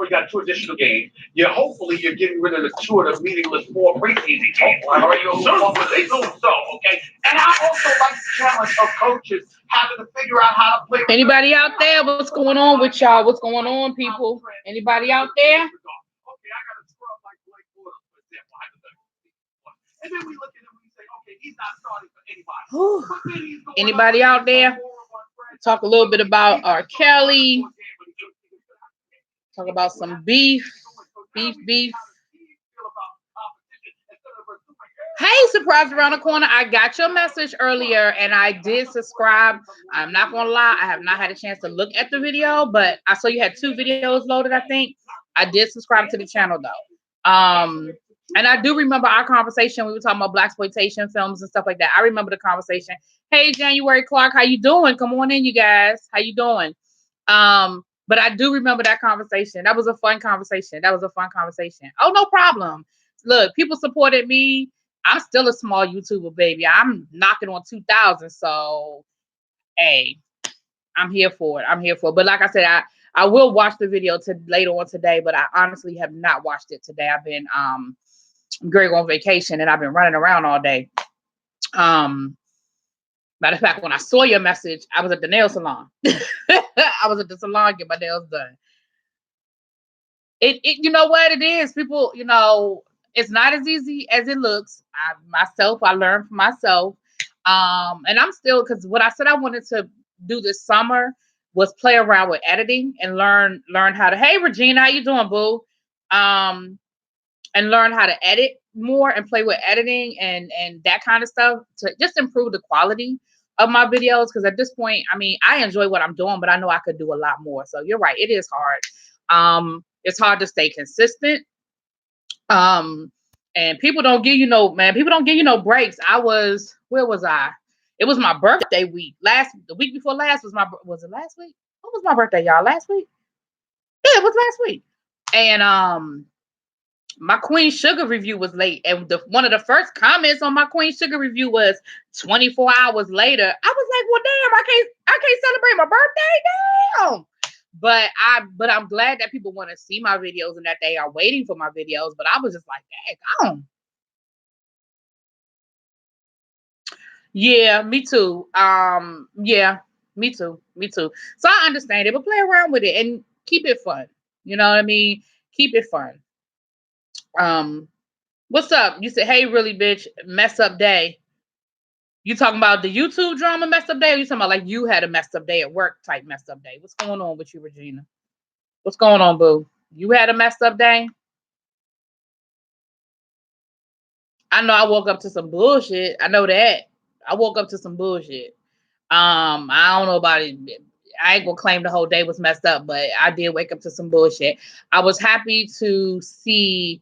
already got 2 additional games. Hopefully you're getting rid of the 2 of the meaningless 4 preseason games. All right, you'll they do so, okay? And I also like the challenge of coaches having to figure out how to play. Anybody out there? What's going on with y'all? What's going on, people? Anybody out there? Okay, I got a scrub like Blake Bortles, for example. And then we look at him and we say, okay, he's not starting for anybody. Anybody out there? Talk a little bit about R. Kelly. Talk about some beef. Hey, surprise around the corner. I got your message earlier and I did subscribe. I'm not going to lie. I have not had a chance to look at the video, but I saw you had 2 videos loaded, I think. I did subscribe to the channel though. And I do remember our conversation. We were talking about blaxploitation films and stuff like that. I remember the conversation. Hey, January Clark, how you doing? Come on in, you guys. How you doing? But I do remember that conversation. That was a fun conversation. Oh, no problem. Look, people supported me. I'm still a small YouTuber, baby. I'm knocking on 2,000. So, hey, I'm here for it. But like I said, I will watch the video later on today, but I honestly have not watched it today. I've been Greg on vacation and I've been running around all day. Matter of fact, when I saw your message, I was at the nail salon. I was at the salon getting my nails done. It you know what it is, people, it's not as easy as it looks. I learned for myself. And I'm still, because what I said I wanted to do this summer was play around with editing and learn how to, hey Regina, how you doing, boo? And learn how to edit more and play with editing and that kind of stuff to just improve the quality of my videos. Because at this point, I mean, I enjoy what I'm doing, but I know I could do a lot more. So you're right, it is hard. It's hard to stay consistent. And people don't give you no breaks. Where was I? It was my birthday week. The week before last was it last week? What was my birthday, y'all? Last week? Yeah, it was last week. And my Queen Sugar review was late. And one of the first comments on my Queen Sugar review was 24 hours later. I was like, well, damn, I can't celebrate my birthday. Damn. But I'm glad that people want to see my videos and that they are waiting for my videos. But I was just like, dang, yeah, me too. Yeah, me too. So I understand it, but play around with it and keep it fun. You know what I mean? Keep it fun. What's up? You said, hey, really, bitch, mess up day. You talking about the YouTube drama messed up day, or you talking about like you had a messed up day at work type messed up day? What's going on with you, Regina? What's going on, boo? You had a messed up day? I know I woke up to some bullshit. I know that. I woke up to some bullshit. I don't know about it. I ain't gonna claim the whole day was messed up, but I did wake up to some bullshit. I was happy to see,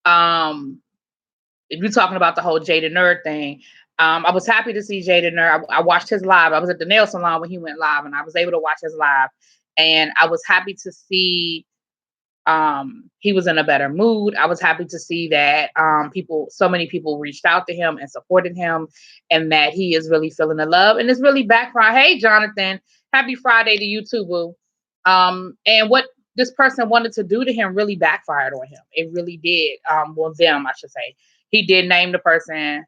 if you're talking about the whole Jada Nerd thing, I was happy to see Jada Nerd. I watched his live. I was at the nail salon when he went live, and I was able to watch his live. And I was happy to see he was in a better mood. I was happy to see that so many people reached out to him and supported him, and that he is really feeling the love. And it's really backfired. Hey, Jonathan, happy Friday to you too, boo. And what this person wanted to do to him really backfired on him. It really did. Well, them, I should say. He did name the person.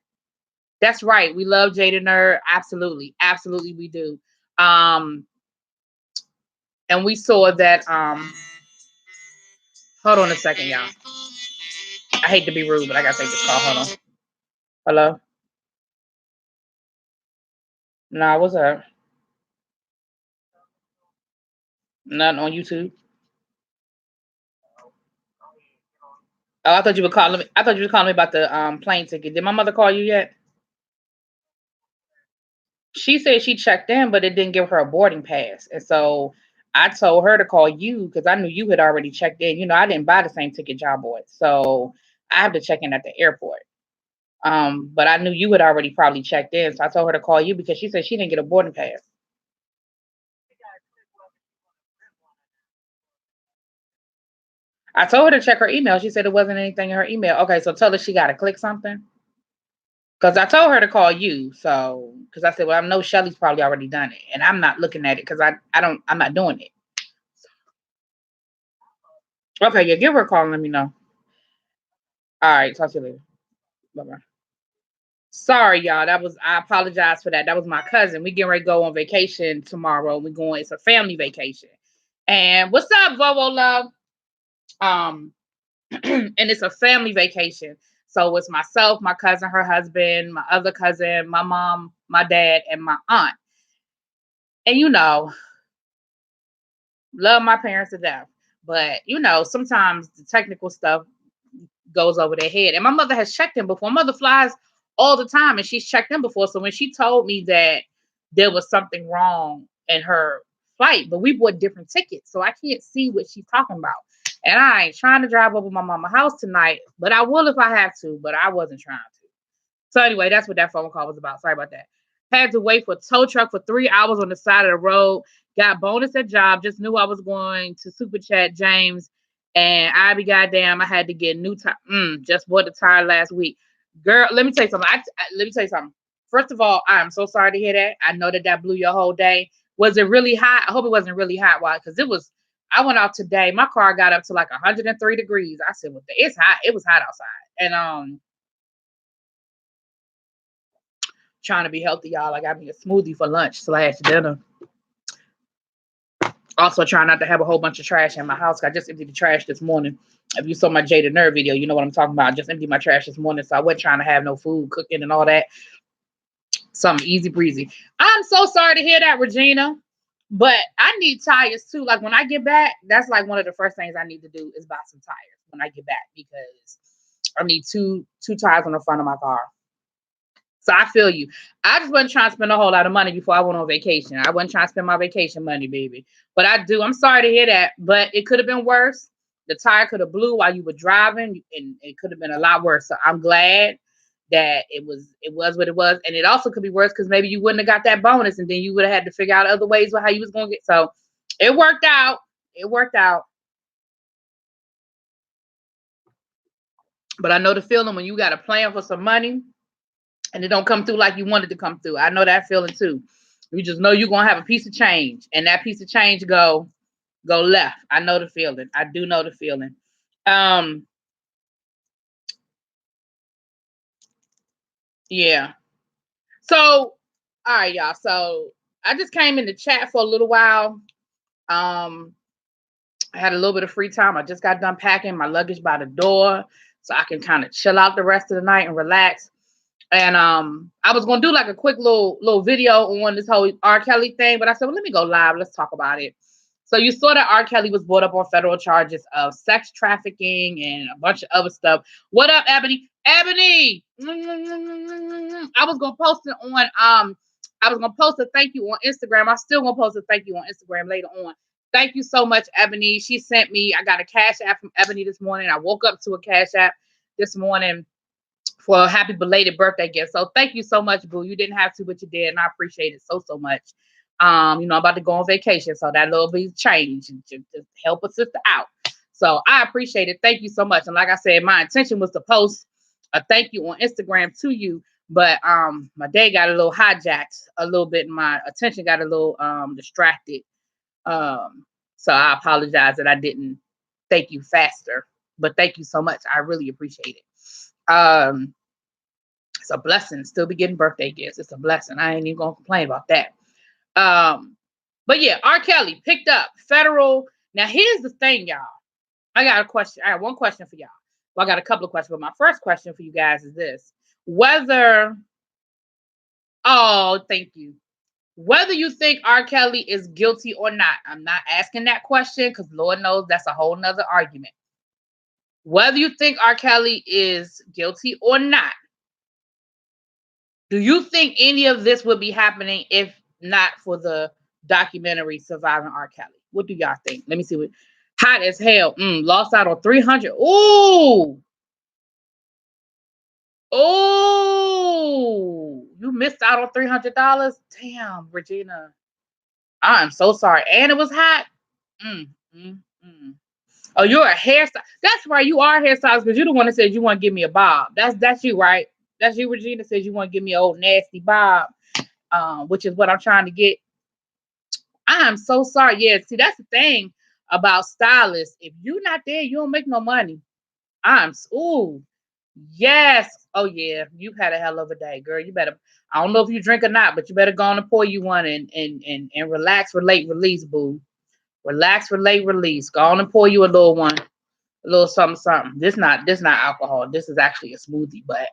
That's right. We love Jada Nerd. Absolutely. Absolutely, we do. And we saw that. Hold on a second, y'all. I hate to be rude, but I gotta take this call. Hold on. Hello? Nah, what's up? Nothing on YouTube. Oh, I thought you were calling me. I thought you were calling me about the plane ticket. Did my mother call you yet? She said she checked in, but it didn't give her a boarding pass. And so I told her to call you because I knew you had already checked in. You know, I didn't buy the same ticket y'all bought. So I have to check in at the airport. But I knew you had already probably checked in. So I told her to call you because she said she didn't get a boarding pass. I told her to check her email. She said it wasn't anything in her email. Okay, so tell her she got to click something. Because I told her to call you. So, because I said, well, I know Shelly's probably already done it. And I'm not looking at it because I'm not doing it. Okay, yeah, give her a call and let me know. All right, talk to you later. Bye-bye. Sorry, y'all. I apologize for that. That was my cousin. We getting ready to go on vacation tomorrow. It's a family vacation. And what's up, Vovo Love? Um, and it's a family vacation. So it's myself, my cousin, her husband, my other cousin, my mom, my dad, and my aunt. And love my parents to death. But sometimes the technical stuff goes over their head. And my mother has checked in before. My mother flies all the time and she's checked in before. So when she told me that there was something wrong in her flight, but we bought different tickets, so I can't see what she's talking about. And I ain't trying to drive over my mama's house tonight, but I will if I have to, but I wasn't trying to. So anyway, that's what that phone call was about. Sorry about that. Had to wait for a tow truck for 3 hours on the side of the road. Got bonus at job. Just knew I was going to super chat James, and I be goddamn. I had to get new tire. Just bought the tire last week. Girl, let me tell you something. Let me tell you something. First of all, I am so sorry to hear that. I know that blew your whole day. Was it really hot? I hope it wasn't really hot. Why? Because it was. I went out today. My car got up to like 103 degrees. I said, "Well, it's hot. It was hot outside." And trying to be healthy, y'all. I got me a smoothie for lunch/dinner. Also trying not to have a whole bunch of trash in my house. I just emptied the trash this morning. If you saw my Jada Nerve video, you know what I'm talking about. I just emptied my trash this morning, so I wasn't trying to have no food cooking and all that. Something easy breezy. I'm so sorry to hear that, Regina. But I need tires too. Like when I get back, that's like one of the first things I need to do is buy some tires when I get back, because I need two tires on the front of my car. So I feel you. I just wasn't trying to spend a whole lot of money before I went on vacation. I wasn't trying to spend my vacation money, baby. But I'm sorry to hear that. But it could have been worse. The tire could have blew while you were driving, and it could have been a lot worse. So I'm glad that it was what it was. And it also could be worse because maybe you wouldn't have got that bonus, and then you would have had to figure out other ways how you was going to get. So it worked out. It worked out. But I know the feeling when you got a plan for some money and it don't come through like you wanted to come through. I know that feeling too. You just know you're gonna have a piece of change, and that piece of change go left. I know the feeling. I do know the feeling. Yeah. So, all right, y'all. So I just came in the chat for a little while. I had a little bit of free time. I just got done packing my luggage by the door, so I can kind of chill out the rest of the night and relax. And I was gonna do like a quick little video on this whole R. Kelly thing, but I said, well, let me go live. Let's talk about it. So you saw that R. Kelly was brought up on federal charges of sex trafficking and a bunch of other stuff. What up, Ebony? Ebony! I was gonna post it on I was gonna post a thank you on Instagram. I'm still gonna post a thank you on Instagram later on. Thank you so much, Ebony. She sent me, I got a cash app from Ebony this morning. I woke up to a cash app this morning for a happy belated birthday gift. So thank you so much, boo. You didn't have to, but you did, and I appreciate it so much. I'm about to go on vacation, so that little bit change to help a sister out. So I appreciate it. Thank you so much. And like I said, my intention was to post a thank you on Instagram to you, but my day got a little hijacked a little bit, and my attention got a little distracted. So I apologize that I didn't thank you faster, but thank you so much. I really appreciate it. It's a blessing. Still be getting birthday gifts. It's a blessing. I ain't even gonna complain about that. But yeah, R. Kelly picked up federal. Now here's the thing, y'all. I got a question. I have one question for y'all. Well, I got a couple of questions, but my first question for you guys is this: whether, thank you. Whether you think R. Kelly is guilty or not. I'm not asking that question because Lord knows that's a whole nother argument. Whether you think R. Kelly is guilty or not, do you think any of this would be happening if not for the documentary Surviving R. Kelly? What do y'all think? Let me see what. Hot as hell. Lost out on 300. Ooh. Oh, you missed out on $300. Damn, Regina. I'm so sorry. And it was hot. Mm, mm, mm. Oh, you're a hairstylist. That's right. You are a hairstylist because you're the one that said you want to give me a bob. That's you, right? That's you, Regina, says you want to give me an old nasty bob, which is what I'm trying to get. I am so sorry. Yeah, see, that's the thing. about stylists. If you're not there, you don't make no money. Ooh, yes. Oh yeah, you've had a hell of a day, girl. You better. I don't know if you drink or not, but you better go on and pour you one and relax, relate, release, boo. Relax, relate, release. Go on and pour you a little one, a little something, something. This not alcohol. This is actually a smoothie, but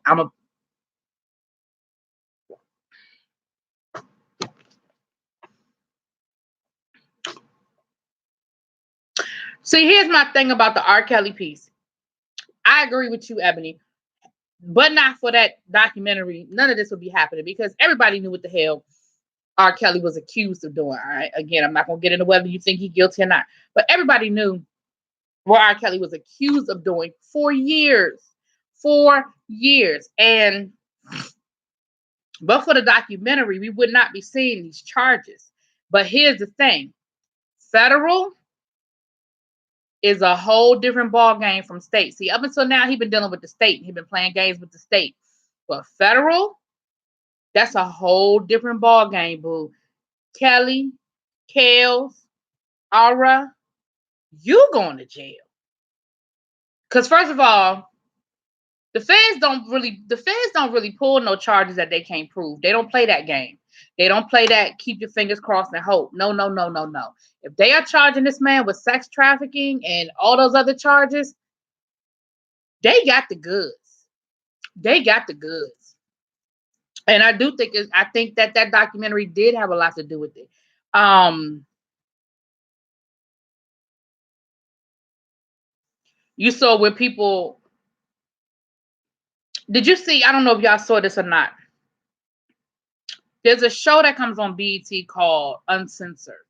see. Here's my thing about the R. Kelly piece. I agree with you, Ebony, but not for that documentary. None of this would be happening because everybody knew what the hell R. Kelly was accused of doing. All right. Again, I'm not gonna get into whether you think he's guilty or not, but everybody knew what R. Kelly was accused of doing for years. 4 years. And but for the documentary, we would not be seeing these charges. But here's the thing: federal is a whole different ball game from state. See, up until now, he's been dealing with the state. He's been playing games with the state. But federal, that's a whole different ball game, boo. Kelly, Kels, Aura, you going to jail. Because first of all, the feds don't really pull no charges that they can't prove. They don't play that game. They don't play that keep your fingers crossed and hope. No, no, no, no, no. If they are charging this man with sex trafficking and all those other charges, they got the goods. They got the goods. And I do think I think that documentary did have a lot to do with it. You saw where people. Did you see? I don't know if y'all saw this or not. There's a show that comes on BET called Uncensored,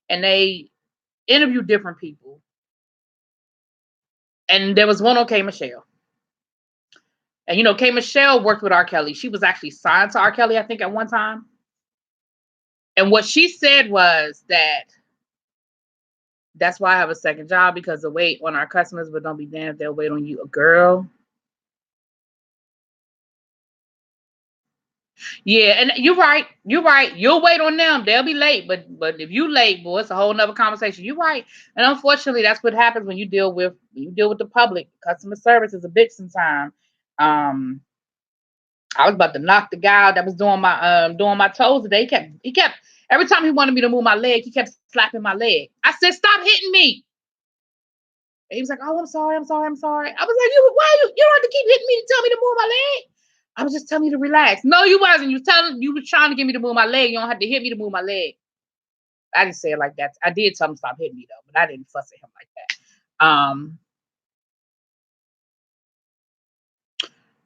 and they interview different people. And there was one on K. Michelle. And you know, K. Michelle worked with R. Kelly. She was actually signed to R. Kelly, I think, at one time. And what she said was that's why I have a second job, because the wait on our customers, but don't be damned if they'll wait on you. A girl. Yeah, and you're right. You're right. You'll wait on them. They'll be late, but if you late, boy, it's a whole nother conversation. You're right. And unfortunately, that's what happens when you deal with the public. Customer service is a bitch sometimes. I was about to knock the guy out that was doing my toes today. He kept every time he wanted me to move my leg, he kept slapping my leg. I said, "Stop hitting me." And he was like, "Oh, I'm sorry, I'm sorry, I'm sorry." I was like, you don't have to keep hitting me to tell me to move my leg. I was just telling you to relax. No, you wasn't. You was trying to get me to move my leg. You don't have to hit me to move my leg. I didn't say it like that. I did tell him stop hitting me though, but I didn't fuss at him like that.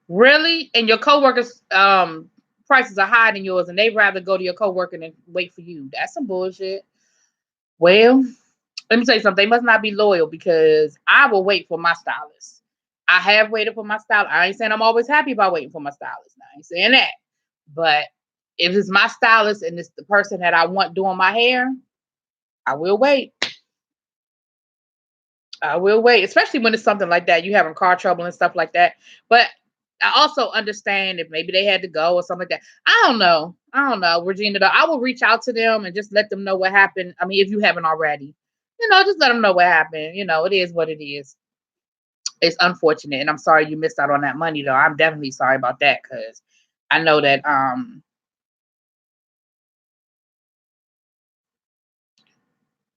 Really? And your coworkers prices are higher than yours, and they'd rather go to your coworker than wait for you. That's some bullshit. Well, let me tell you something. They must not be loyal, because I will wait for my stylist. I have waited for my stylist. I ain't saying I'm always happy about waiting for my stylist. Now, I ain't saying that. But if it's my stylist and it's the person that I want doing my hair, I will wait. I will wait, especially when it's something like that. You having car trouble and stuff like that. But I also understand if maybe they had to go or something like that. I don't know, Regina. Though, I will reach out to them and just let them know what happened. I mean, if you haven't already, just let them know what happened. It is what it is. It's unfortunate, and I'm sorry you missed out on that money, though. I'm definitely sorry about that, because I know that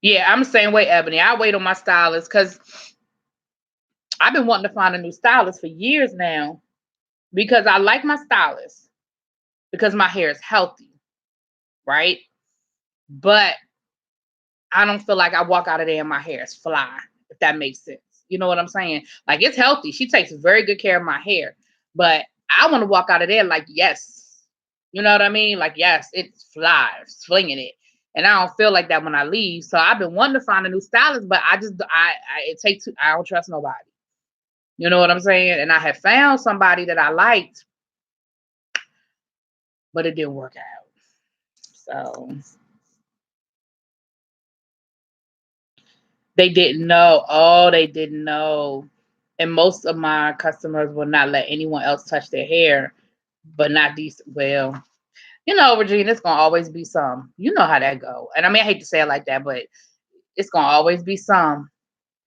yeah, I'm the same way, Ebony. I wait on my stylist because I've been wanting to find a new stylist for years now, because I like my stylist because my hair is healthy, right? But I don't feel like I walk out of there and my hair is fly, if that makes sense. You know what I'm saying? Like, it's healthy. She takes very good care of my hair, but I want to walk out of there like, yes. You know what I mean? Like, yes, it's fly, slinging it. And I don't feel like that when I leave. So I've been wanting to find a new stylist, but I don't trust nobody. You know what I'm saying? And I have found somebody that I liked, but it didn't work out. So they didn't know. Oh, they didn't know. And most of my customers will not let anyone else touch their hair, but not these. Well, Regina, it's gonna always be some. You know how that go. And I mean, I hate to say it like that, but It's gonna always be some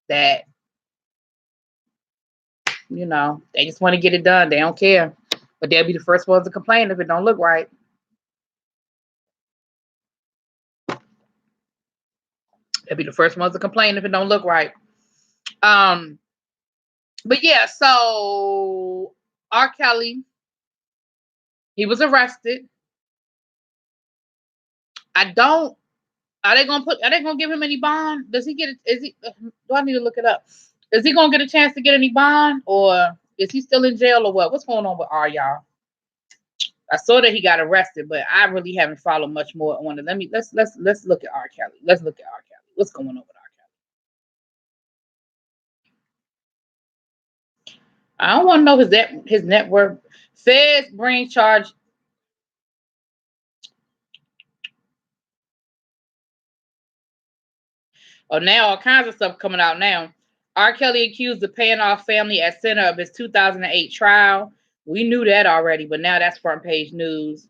that, they just want to get it done. They don't care. But they'll be the first ones to complain if it don't look right. They'll be the first ones to complain if it don't look right. But yeah, so R. Kelly, he was arrested. Are they gonna give him any bond? Does he get it? Do I need to look it up? Is he gonna get a chance to get any bond, or is he still in jail, or what? What's going on with R, y'all? I saw that he got arrested, but I really haven't followed much more on it. Let's look at R. Kelly. Let's look at R. Kelly. What's going on with R. Kelly? I don't want to know his net worth. Feds bring charge. Oh, now all kinds of stuff coming out now. R. Kelly accused of paying off family at center of his 2008 trial. We knew that already, but now that's front page news.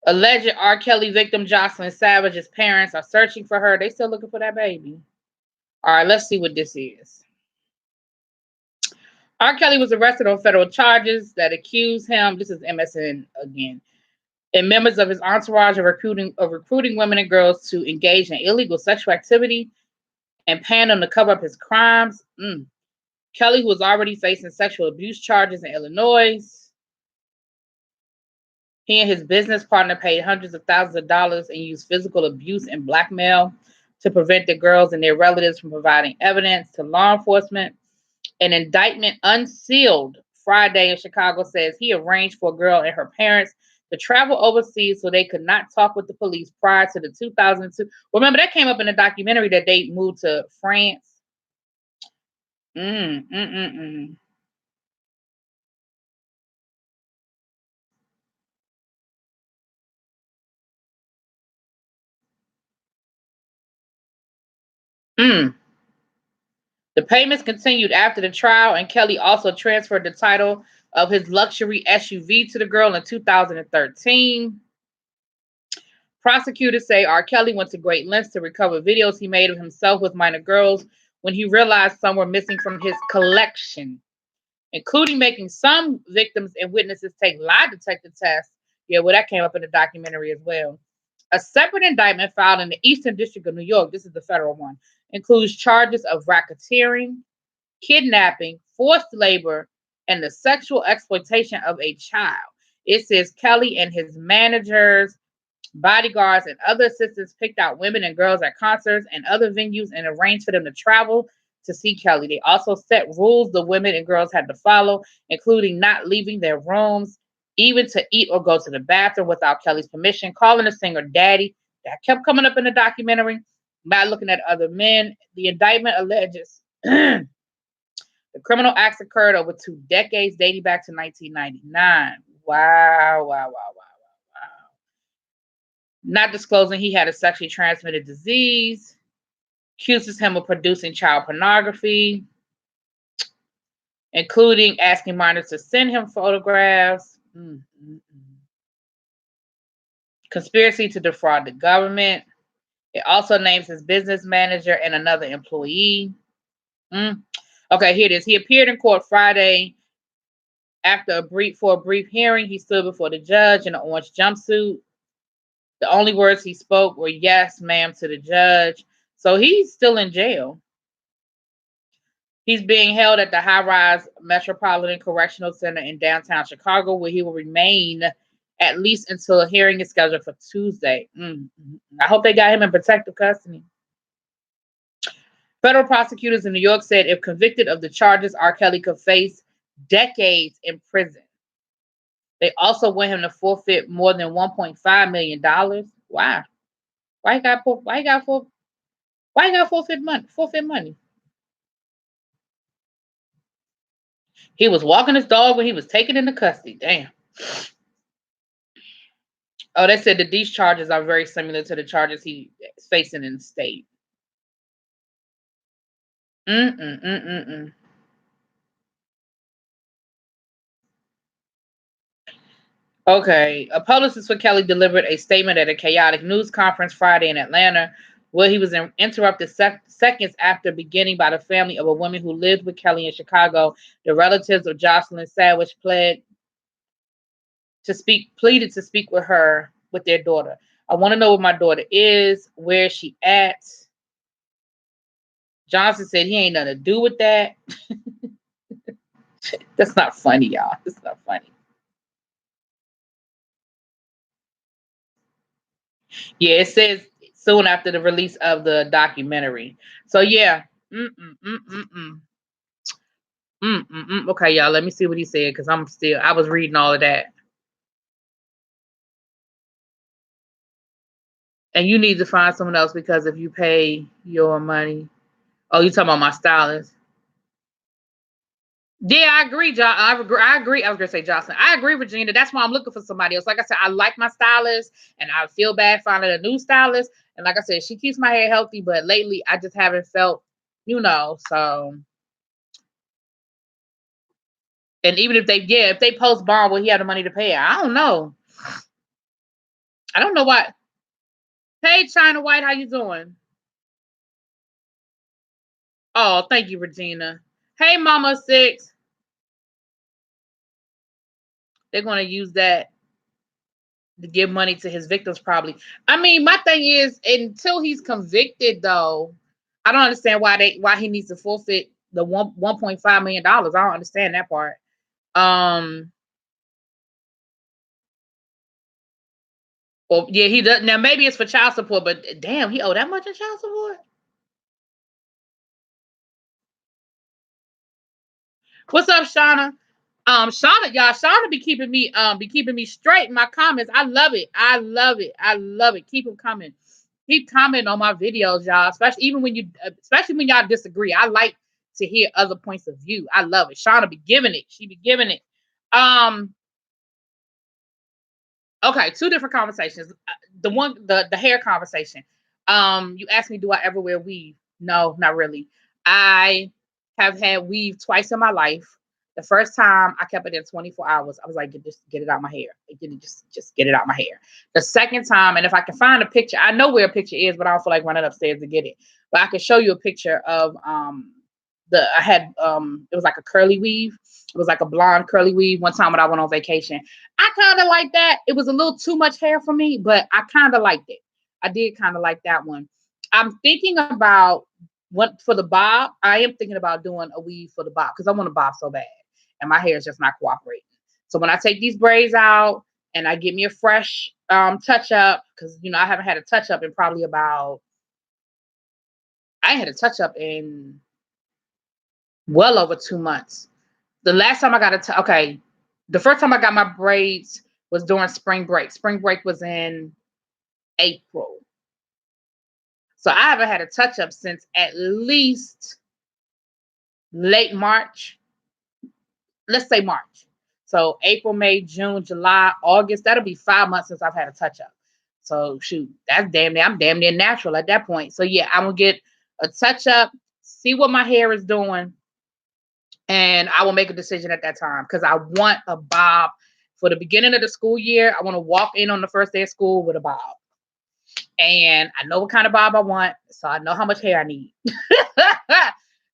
Alleged R. Kelly victim Jocelyn Savage's parents are searching for her. They still looking for that baby. All right, let's see what this is. R. Kelly was arrested on federal charges that accuse him, this is MSN again, and members of his entourage of recruiting women and girls to engage in illegal sexual activity and paying them to cover up his crimes. Kelly, who was already facing sexual abuse charges in Illinois, he and his business partner paid hundreds of thousands of dollars and used physical abuse and blackmail to prevent the girls and their relatives from providing evidence to law enforcement. An indictment unsealed Friday in Chicago says he arranged for a girl and her parents to travel overseas so they could not talk with the police prior to the 2002. Remember, that came up in the documentary that they moved to France. The payments continued after the trial, and Kelly also transferred the title of his luxury SUV to the girl in 2013. Prosecutors say R. Kelly went to great lengths to recover videos he made of himself with minor girls when he realized some were missing from his collection, including making some victims and witnesses take lie detector tests. Yeah, well, that came up in the documentary as well. A separate indictment filed in the Eastern District of New York, this is the federal one, includes charges of racketeering, kidnapping, forced labor, and the sexual exploitation of a child. It says Kelly and his managers, bodyguards, and other assistants picked out women and girls at concerts and other venues and arranged for them to travel to see Kelly. They also set rules the women and girls had to follow, including not leaving their rooms, even to eat or go to the bathroom without Kelly's permission, calling the singer daddy. That kept coming up in the documentary. Not looking at other men. The indictment alleges the criminal acts occurred over 2 decades, dating back to 1999. Wow. Not disclosing he had a sexually transmitted disease. Accuses him of producing child pornography, including asking minors to send him photographs. Conspiracy to defraud the government. It also names his business manager and another employee. Okay, here it is. He appeared in court Friday. For a brief hearing, he stood before the judge in an orange jumpsuit. The only words he spoke were "yes, ma'am" to the judge. So he's still in jail. He's being held at the high-rise Metropolitan Correctional Center in downtown Chicago, where he will remain at least until a hearing is scheduled for Tuesday. I hope they got him in protective custody. Federal prosecutors in New York said if convicted of the charges, R. Kelly could face decades in prison. They also want him to forfeit more than $1.5 million. Why? Why he got forfeit money? He was walking his dog when he was taken into custody. Damn. Oh, they said that these charges are very similar to the charges he's facing in the state. Okay, a publicist for Kelly delivered a statement at a chaotic news conference Friday in Atlanta, where he was interrupted seconds after beginning by the family of a woman who lived with Kelly in Chicago. The relatives of Jocelyn Sandwich pleaded to speak with her with their daughter. I want to know where my daughter is, where she at. Johnson said he ain't nothing to do with that. That's not funny, y'all. That's not funny. Yeah, it says soon after the release of the documentary. So yeah. Okay, y'all. Let me see what he said because I was reading all of that. And you need to find someone else because if you pay your money. Oh, you talking about my stylist? Yeah, I agree, John. I agree. I was gonna say Jocelyn. I agree, Regina. That's why I'm looking for somebody else. Like I said, I like my stylist, and I feel bad finding a new stylist. And like I said, she keeps my hair healthy, but lately I just haven't felt, so. And even if they post bond, will he have the money to pay it? I don't know. I don't know why. Hey, China White, how you doing? Oh, thank you, Regina. Hey, Mama Six. They're going to use that to give money to his victims, probably. I mean, my thing is, until he's convicted, though, I don't understand why he needs to forfeit the $1.5 million. I don't understand that part. Well, yeah, he does now. Maybe it's for child support, but damn, he owe that much in child support. What's up, Shauna? Shauna, y'all, Shauna be keeping me straight in my comments. I love it. I love it. I love it. Keep them coming. Keep commenting on my videos, y'all. Especially when y'all disagree. I like to hear other points of view. I love it. Shauna be giving it. She be giving it. Okay, two different conversations. The hair conversation. You asked me, do I ever wear weave? No, not really. I have had weave twice in my life. The first time I kept it in 24 hours. I was like, just get it out my hair. Just get it out my hair. The second time, and if I can find a picture, I know where a picture is, but I don't feel like running upstairs to get it. But I can show you a picture of it was like a curly weave. It was like a blonde curly weave one time when I went on vacation. I kind of like that. It was a little too much hair for me, but I kind of liked it. I did kind of like that one. I'm thinking about what for the bob. I am thinking about doing a weave for the bob because I want a bob so bad, and my hair is just not cooperating. So when I take these braids out and I get me a fresh touch up, because I haven't had a touch up in probably about. I had a touch up in well over 2 months. The last time I got the first time I got my braids was during spring break. Spring break was in April. So I haven't had a touch up since at least late March. Let's say March. So April, May, June, July, August. That'll be 5 months since I've had a touch up. So shoot, I'm damn near natural at that point. So yeah, I'm gonna get a touch up, see what my hair is doing, and I will make a decision at that time because I want a bob for the beginning of the school year. I want to walk in on the first day of school with a bob. And I know what kind of bob I want, so I know how much hair I need.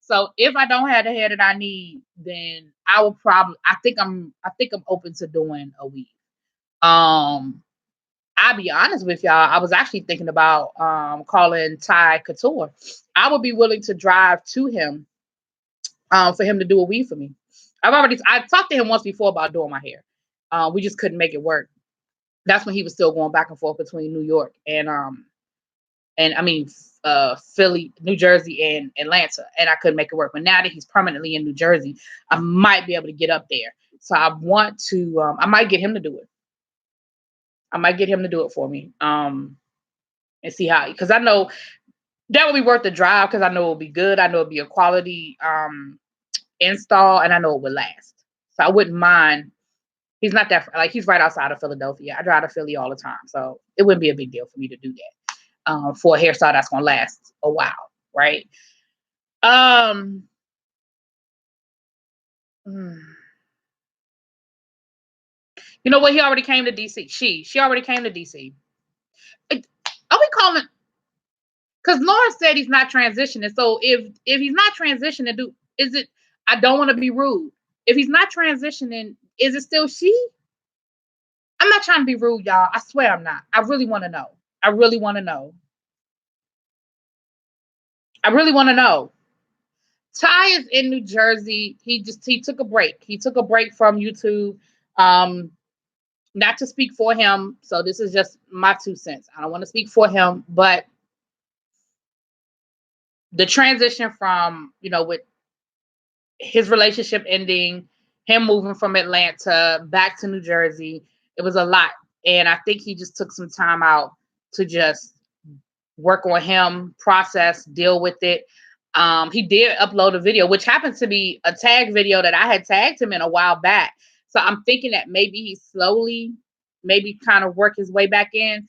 So if I don't have the hair that I need, then I will I think I'm open to doing a weave. I'll be honest with y'all. I was actually thinking about calling Ty Couture. I would be willing to drive to him for him to do a weave for me. I talked to him once before about doing my hair. We just couldn't make it work. That's when he was still going back and forth between New York and I mean Philly, New Jersey, and Atlanta, and I couldn't make it work. But now that he's permanently in New Jersey, I might be able to get up there. So I want to. I might get him to do it. I might get him to do it for me. And see how, because I know that would be worth the drive. Because I know it'll be good. I know it'll be a quality install, and I know it would last. So I wouldn't mind. He's not that he's right outside of Philadelphia. I drive to Philly all the time, so it wouldn't be a big deal for me to do that for a hairstyle that's gonna last a while, right? You know what? He already came to DC. She already came to DC. Are we calling? Because Lauren said he's not transitioning. So if he's not transitioning, is it? I don't want to be rude. If he's not transitioning, is it still she? I'm not trying to be rude, y'all. I swear I'm not. I really want to know. I really want to know. I really want to know. Ty is in New Jersey. He took a break. He took a break from YouTube. Not to speak for him. So this is just my 2 cents. I don't want to speak for him, but the transition from, with his relationship ending, him moving from Atlanta back to New Jersey, it was a lot. And I think he just took some time out to just work on him, process, deal with it. He did upload a video, which happened to be a tag video that I had tagged him in a while back. So I'm thinking that maybe he slowly, maybe kind of work his way back in.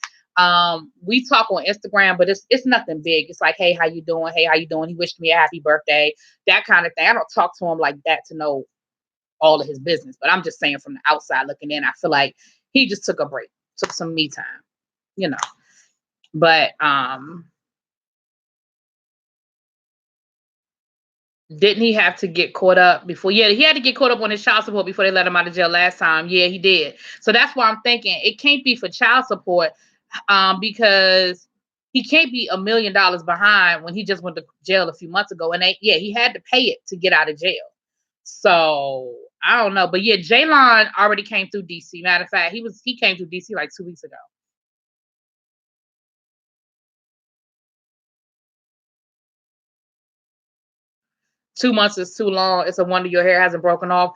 We talk on Instagram, but it's nothing big. It's like, hey, how you doing? Hey, how you doing? He wished me a happy birthday, that kind of thing. I don't talk to him like that to know all of his business, but I'm just saying from the outside looking in, I feel like he just took a break, took some me time, But didn't he have to get caught up before? Yeah, he had to get caught up on his child support before they let him out of jail last time. Yeah, he did. So that's why I'm thinking it can't be for child support, because he can't be $1 million behind when he just went to jail a few months ago. And he had to pay it to get out of jail. So I don't know. But yeah, Jaylon already came through DC. Matter of fact, he came through DC like 2 weeks ago. 2 months is too long. It's a wonder your hair hasn't broken off.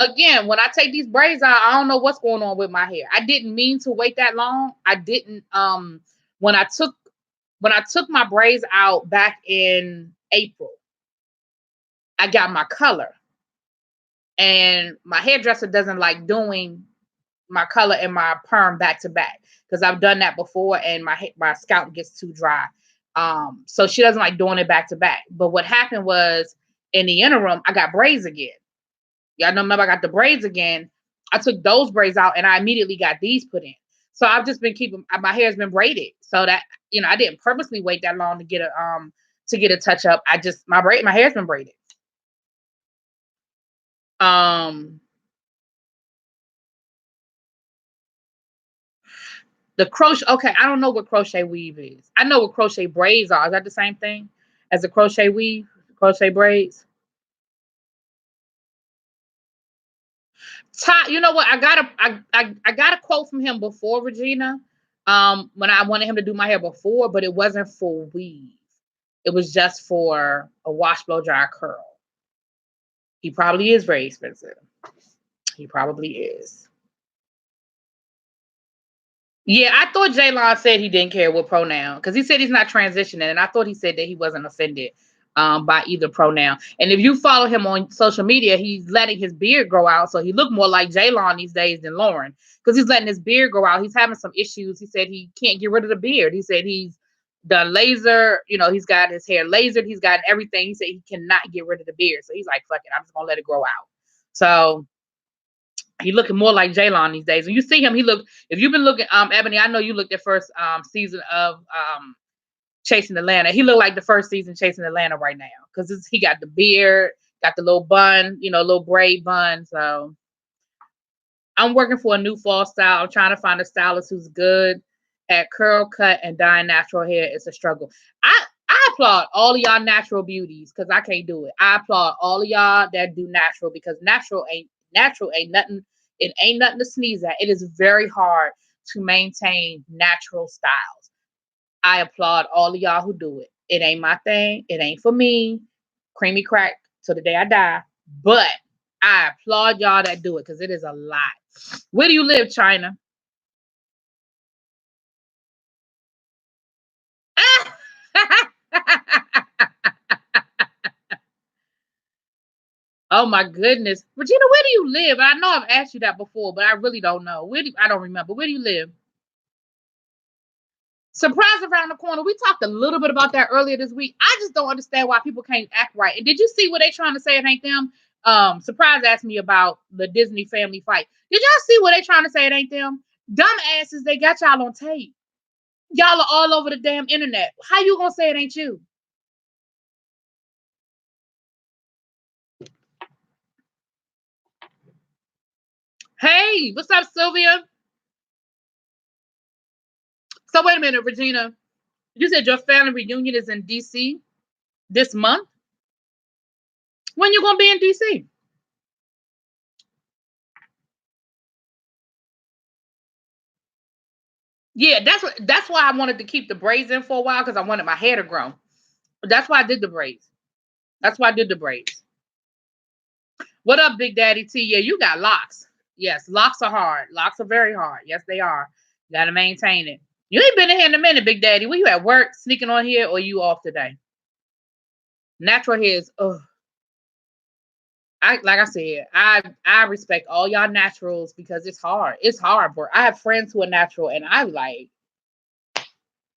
Again, when I take these braids out, I don't know what's going on with my hair. I didn't mean to wait that long. I didn't, when I took my braids out back in April, I got my color. And my hairdresser doesn't like doing my color and my perm back to back, because I've done that before and my scalp gets too dry. So she doesn't like doing it back to back. But what happened was, in the interim, I got braids again. Y'all remember I got the braids again. I took those braids out and I immediately got these put in. So I've just been my hair's been braided. So that, I didn't purposely wait that long to get a touch up. My hair's been braided. The crochet, okay, I don't know what crochet weave is. I know what crochet braids are. Is that the same thing as a crochet weave, crochet braids? Ty, you know what? I got a quote from him before, Regina. When I wanted him to do my hair before, but it wasn't for weave. It was just for a wash, blow, dry, curl. He probably is very expensive. He probably is. Yeah, I thought Jaylon said he didn't care what pronoun, because he said he's not transitioning, and I thought he said that he wasn't offended by either pronoun. And if you follow him on social media, he's letting his beard grow out, so he look more like Jaylon these days than Lauren, because he's letting his beard grow out. He's having some issues. He said he can't get rid of the beard. He said he's done laser, he's got his hair lasered, he's got everything. He said he cannot get rid of the beard, so he's like, fuck it, I'm just gonna let it grow out. So he looking more like Jaylon these days. When you see him, if you've been looking, Ebony, I know you looked at first season of Chasing Atlanta. He looked like the first season Chasing Atlanta right now, because he got the beard, got the little bun, little braid bun. So I'm working for a new fall style. I'm trying to find a stylist who's good at curl, cut, and dyeing natural hair. It's a struggle. I applaud all of y'all natural beauties, because I can't do it. I applaud all of y'all that do natural, because natural ain't nothing. It ain't nothing to sneeze at. It is very hard to maintain natural styles. I applaud all of y'all who do it. It ain't my thing. It ain't for me. Creamy crack till the day I die. But I applaud y'all that do it, because it is a lot. Where do you live, China? Oh my goodness. Regina, where do you live? I know I've asked you that before, but I really don't know. I don't remember. Where do you live? Surprise around the corner. We talked a little bit about that earlier this week. I just don't understand why people can't act right. And did you see what they trying to say? It ain't them. Surprise asked me about the Disney family fight. Did y'all see what they trying to say it ain't them? Dumbasses, they got y'all on tape. Y'all are all over the damn internet. How you gonna say it ain't you? Hey, what's up, Sylvia? So wait a minute, Regina. You said your family reunion is in DC this month? When you gonna be in DC? Yeah, that's why I wanted to keep the braids in for a while, because I wanted my hair to grow. That's why I did the braids. That's why I did the braids. What up, Big Daddy T? Yeah, you got locks. Yes, locks are hard. Locks are very hard. Yes, they are. You gotta maintain it. You ain't been in here in a minute, Big Daddy. Were you at work sneaking on here, or you off today? Natural hair is like I said, I respect all y'all naturals because it's hard. It's hard, bro. I have friends who are natural, and I like,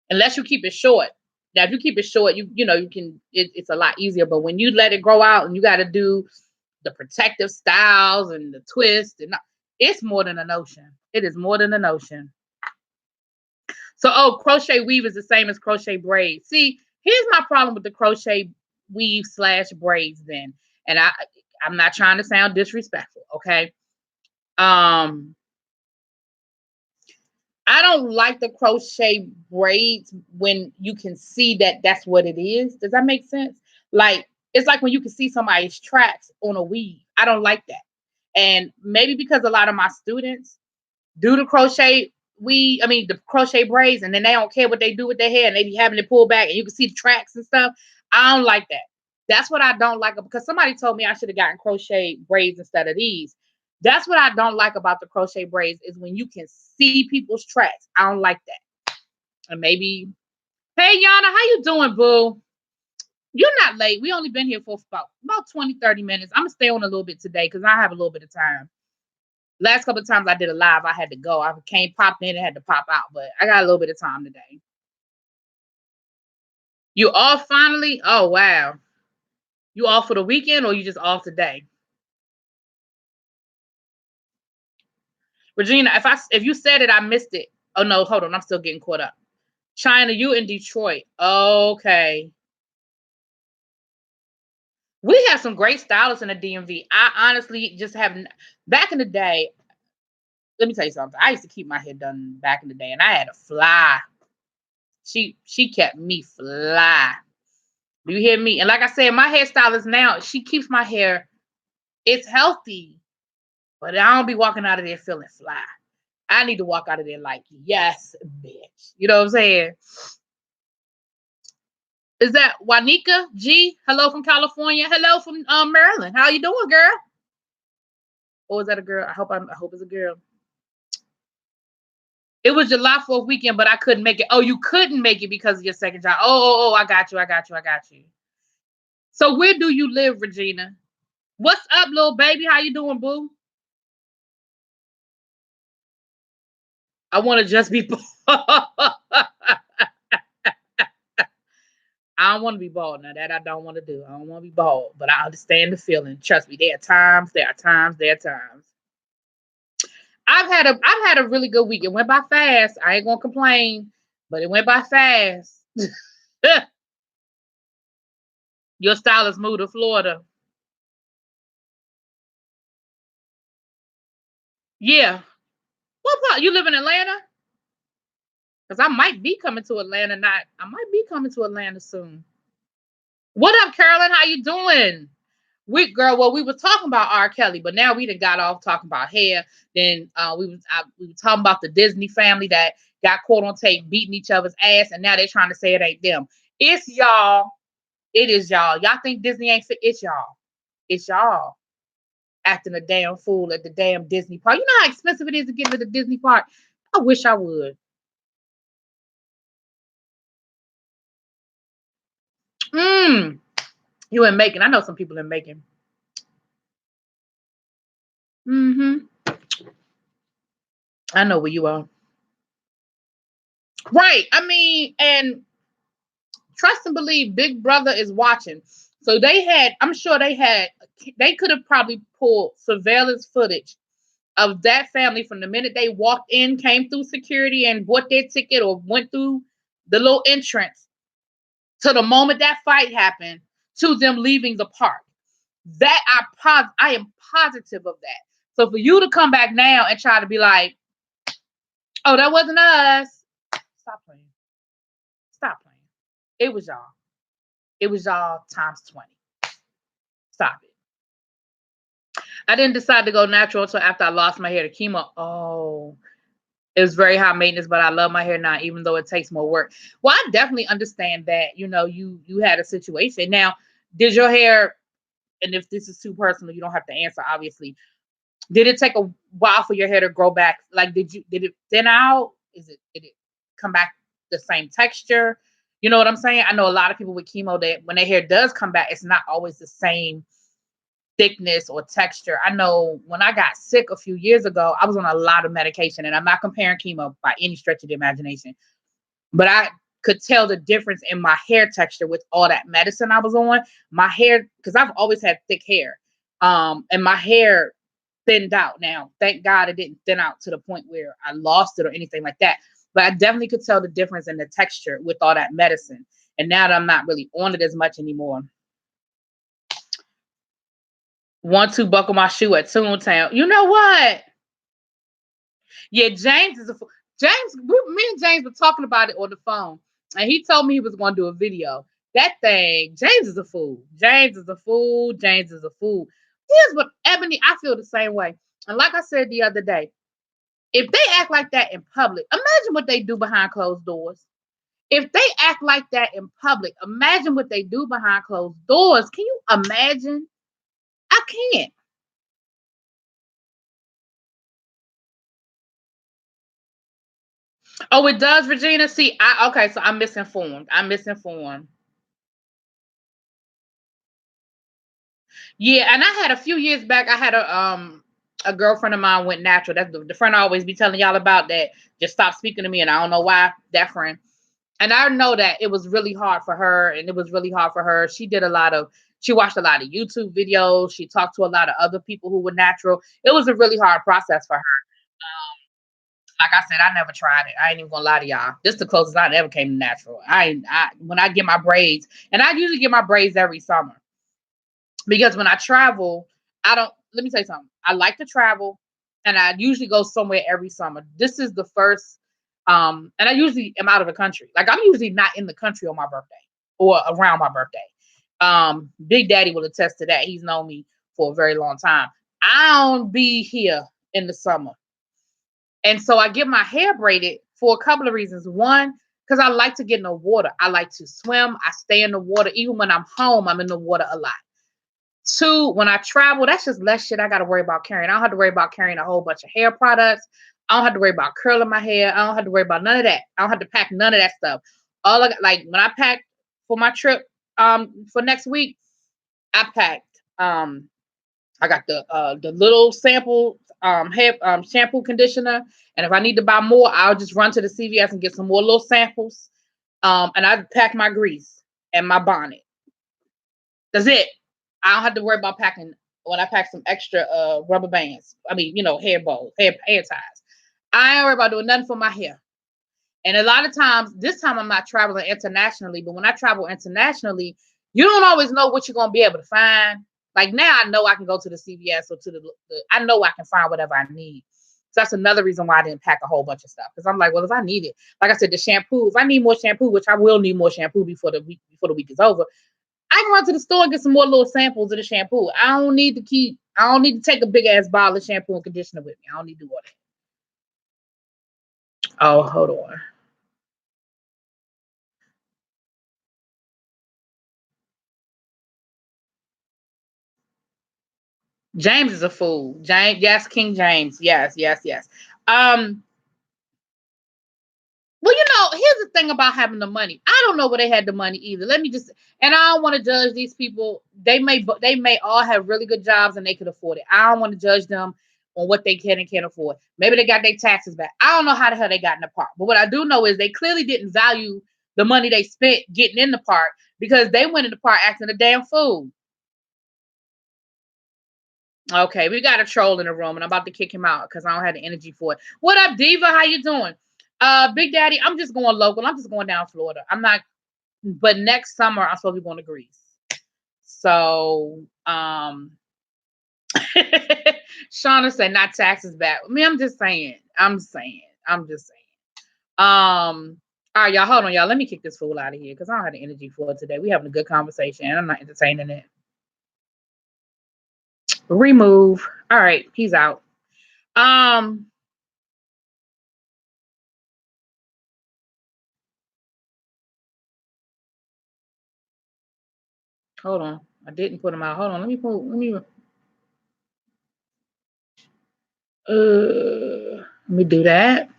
unless you keep it short. Now, if you keep it short, you know you can. It's a lot easier. But when you let it grow out and you got to do the protective styles and the twist, and it's more than a notion. It is more than a notion. So, crochet weave is the same as crochet braids. See, here's my problem with the crochet weave / braids. Then, and I'm not trying to sound disrespectful, okay? I don't like the crochet braids when you can see that that's what it is. Does that make sense? Like, it's like when you can see somebody's tracks on a weave. I don't like that. And maybe because a lot of my students do the the crochet braids, and then they don't care what they do with their hair, and they be having it pulled back, and you can see the tracks and stuff. I don't like that. That's what I don't like, because somebody told me I should have gotten crochet braids instead of these. That's what I don't like about the crochet braids, is when you can see people's tracks. I don't like that. And maybe, hey, Yana, how you doing, boo? You're not late. We only been here for about 20, 30 minutes. I'm going to stay on a little bit today because I have a little bit of time. Last couple of times I did a live, I had to go. I popped in and had to pop out, but I got a little bit of time today. You off finally? Oh, wow. You off for the weekend, or you just off today? Regina, if you said it, I missed it. Oh, no, hold on. I'm still getting caught up. China, you in Detroit. Okay. We have some great stylists in the DMV. I honestly just haven't. Back in the day, let me tell you something. I used to keep my hair done back in the day, and I had a fly. She kept me fly. Do you hear me? And like I said, my hairstylist now, she keeps my hair. It's healthy, but I don't be walking out of there feeling fly. I need to walk out of there like, yes, bitch. You know what I'm saying? Is that Juanica G? Hello from California. Hello from Maryland. How you doing, girl? Or is that a girl? I hope it's a girl. It was July 4th weekend, but I couldn't make it. Oh, you couldn't make it because of your second job. Oh, I got you. So where do you live, Regina? What's up, little baby? How you doing, boo? I want to just be I don't want to be bald. Now that I don't want to do. I don't want to be bald, but I understand the feeling. Trust me, there are times. I've had a really good week. It went by fast. I ain't gonna complain, but it went by fast. Your stylist moved to Florida. Yeah. What part? You live in Atlanta? Because I might be coming to Atlanta. I might be coming to Atlanta soon. What up, Carolyn? How you doing? We were talking about R. Kelly, but now we done got off talking about hair. Then we were talking about the Disney family that got caught on tape beating each other's ass, and now they're trying to say it ain't them. It's y'all. It is y'all. Y'all think Disney ain't fit? It's y'all. It's y'all acting a damn fool at the damn Disney park. You know how expensive it is to get to the Disney park? I wish I would. You in Macon. I know some people in Macon. I know where you are. Right. I mean, and trust and believe Big Brother is watching. So they could have probably pulled surveillance footage of that family from the minute they walked in, came through security and bought their ticket or went through the little entrance to the moment that fight happened to them leaving the park. That I am positive of that. So for you to come back now and try to be like, oh, that wasn't us. Stop playing. Stop playing. It was y'all. It was y'all times 20. Stop it. I didn't decide to go natural until after I lost my hair to chemo. Oh, it was very high maintenance, but I love my hair now, even though it takes more work. Well, I definitely understand that, you had a situation. Now, did your hair, and if this is too personal, you don't have to answer, obviously. Did it take a while for your hair to grow back? Like, did it thin out? Did it come back the same texture? You know what I'm saying? I know a lot of people with chemo that when their hair does come back, it's not always the same thickness or texture. I know when I got sick a few years ago, I was on a lot of medication, and I'm not comparing chemo by any stretch of the imagination, but I could tell the difference in my hair texture with all that medicine I was on. My hair, because I've always had thick hair, and my hair thinned out. Now, thank God it didn't thin out to the point where I lost it or anything like that. But I definitely could tell the difference in the texture with all that medicine. And now that I'm not really on it as much anymore. Want to buckle my shoe at Toontown. You know what? Yeah, James is a fool. Me and James were talking about it on the phone, and he told me he was going to do a video. That thing, James is a fool. James is a fool. James is a fool. Here's what, Ebony, I feel the same way. And like I said the other day, if they act like that in public, imagine what they do behind closed doors. If they act like that in public, imagine what they do behind closed doors. Can you imagine? I can't. Oh, it does, Regina. See, okay, so I'm misinformed. I'm misinformed. Yeah, and I had a few years back, I had a girlfriend of mine went natural. That's the friend I always be telling y'all about that just stopped speaking to me, and I don't know why, that friend. And I know that it was really hard for her, and it was really hard for her. She watched a lot of YouTube videos. She talked to a lot of other people who were natural. It was a really hard process for her. Like I said, I never tried it. I ain't even gonna lie to y'all. This is the closest I ever came to natural. When I get my braids, and I usually get my braids every summer because when I travel, I don't. Let me tell you something. I like to travel, and I usually go somewhere every summer. This is the first, and I usually am out of the country. Like I'm usually not in the country on my birthday or around my birthday. Big Daddy will attest to that. He's known me for a very long time. I don't be here in the summer. And so I get my hair braided for a couple of reasons. One, because I like to get in the water. I like to swim. I stay in the water. Even when I'm home, I'm in the water a lot. Two, when I travel, that's just less shit I got to worry about carrying. I don't have to worry about carrying a whole bunch of hair products. I don't have to worry about curling my hair. I don't have to worry about none of that. I don't have to pack none of that stuff. Like when I packed for my trip for next week, I packed I got the little sample hair shampoo conditioner, and if I need to buy more, I'll just run to the CVS and get some more little samples. And I pack my grease and my bonnet. That's it. I don't have to worry about packing when I pack some extra rubber bands. I mean, hair bows, hair ties. I ain't worry about doing nothing for my hair. And a lot of times, this time I'm not traveling internationally, but when I travel internationally, you don't always know what you're gonna be able to find. Like now, I know I can go to the CVS or to I know I can find whatever I need. So that's another reason why I didn't pack a whole bunch of stuff, because I'm like, well, if I need it, like I said, the shampoo. If I need more shampoo, which I will need more shampoo before the week is over, I can run to the store and get some more little samples of the shampoo. I don't need to take a big ass bottle of shampoo and conditioner with me. I don't need to do all that. Oh, hold on. James is a fool. James, yes, King James. Yes, yes, yes. Um, well, here's the thing about having the money. I don't know where they had the money either. Let me just, and I don't want to judge these people. They may all have really good jobs and they could afford it. I don't want to judge them on what they can and can't afford. Maybe they got their taxes back. I don't know how the hell they got in the park. But what I do know is they clearly didn't value the money they spent getting in the park, because they went in the park acting a damn fool. Okay, we got a troll in the room, and I'm about to kick him out because I don't have the energy for it. What up, Diva? How you doing? Big Daddy, I'm just going local. I'm just going down Florida. I'm not, but next summer I'm supposed to be going to Greece. So, Shauna said not taxes back. I mean, I'm just saying. All right, y'all, hold on, y'all. Let me kick this fool out of here because I don't have the energy for it today. We having a good conversation, and I'm not entertaining it. Remove. All right, he's out. Hold on. I didn't put him out. Hold on. Let me do that.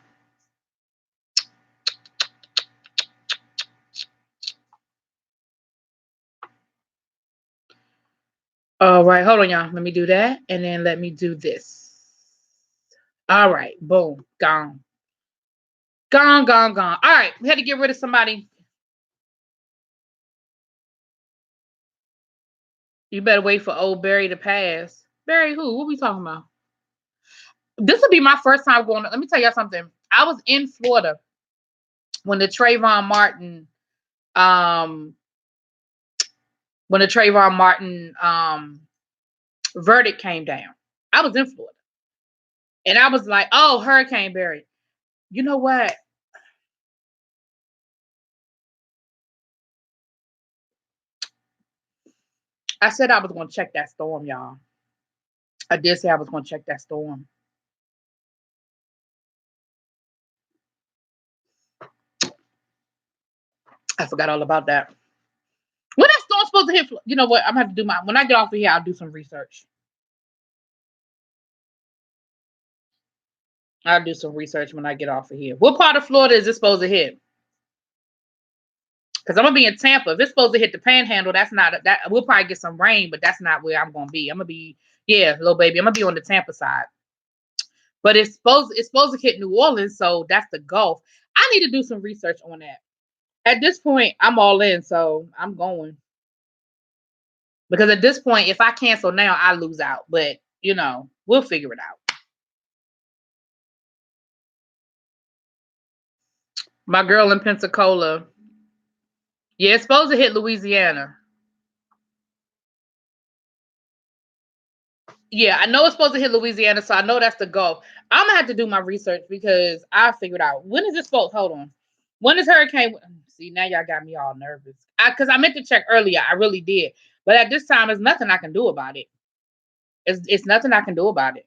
All right, hold on, y'all. Let me do that, and then let me do this. All right, boom, gone. Gone. All right, we had to get rid of somebody. You better wait for old Barry to pass. Barry who? What we talking about? This will be my first time going. Let me tell y'all something. I was in Florida when the Trayvon Martin, verdict came down. I was in Florida. And I was like, oh, Hurricane Barry. You know what? I said I was going to check that storm, y'all. I did say I was going to check that storm. I forgot all about that. When that storm's supposed to hit, you know what? I'm going to have to do when I get off of here, I'll do some research. I'll do some research when I get off of here. What part of Florida is this supposed to hit? Because I'm going to be in Tampa. If it's supposed to hit the Panhandle, that's not, that we'll probably get some rain, but that's not where I'm going to be. I'm going to be, yeah, little baby, I'm going to be on the Tampa side. But it's supposed to hit New Orleans, so that's the Gulf. I need to do some research on that. At this point, I'm all in, so I'm going. Because at this point, if I cancel now, I lose out. But, you know, we'll figure it out. My girl in Pensacola. Yeah, it's supposed to hit Louisiana. Yeah, I know it's supposed to hit Louisiana, so I know that's the Gulf. I'm going to have to do my research because I figured out. When is this supposed? Hold on. When is hurricane? See, now y'all got me all nervous. Because I meant to check earlier. I really did. But at this time, there's nothing I can do about it. It's nothing I can do about it.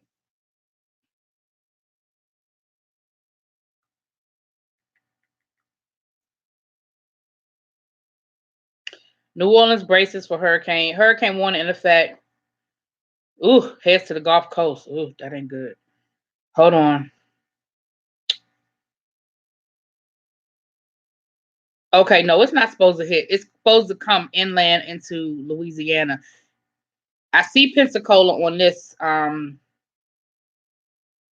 New Orleans braces for hurricane. Hurricane 1 in effect. Ooh, heads to the Gulf Coast. Ooh, that ain't good. Hold on. Okay, no, it's not supposed to hit. It's supposed to come inland into Louisiana. I see Pensacola on this.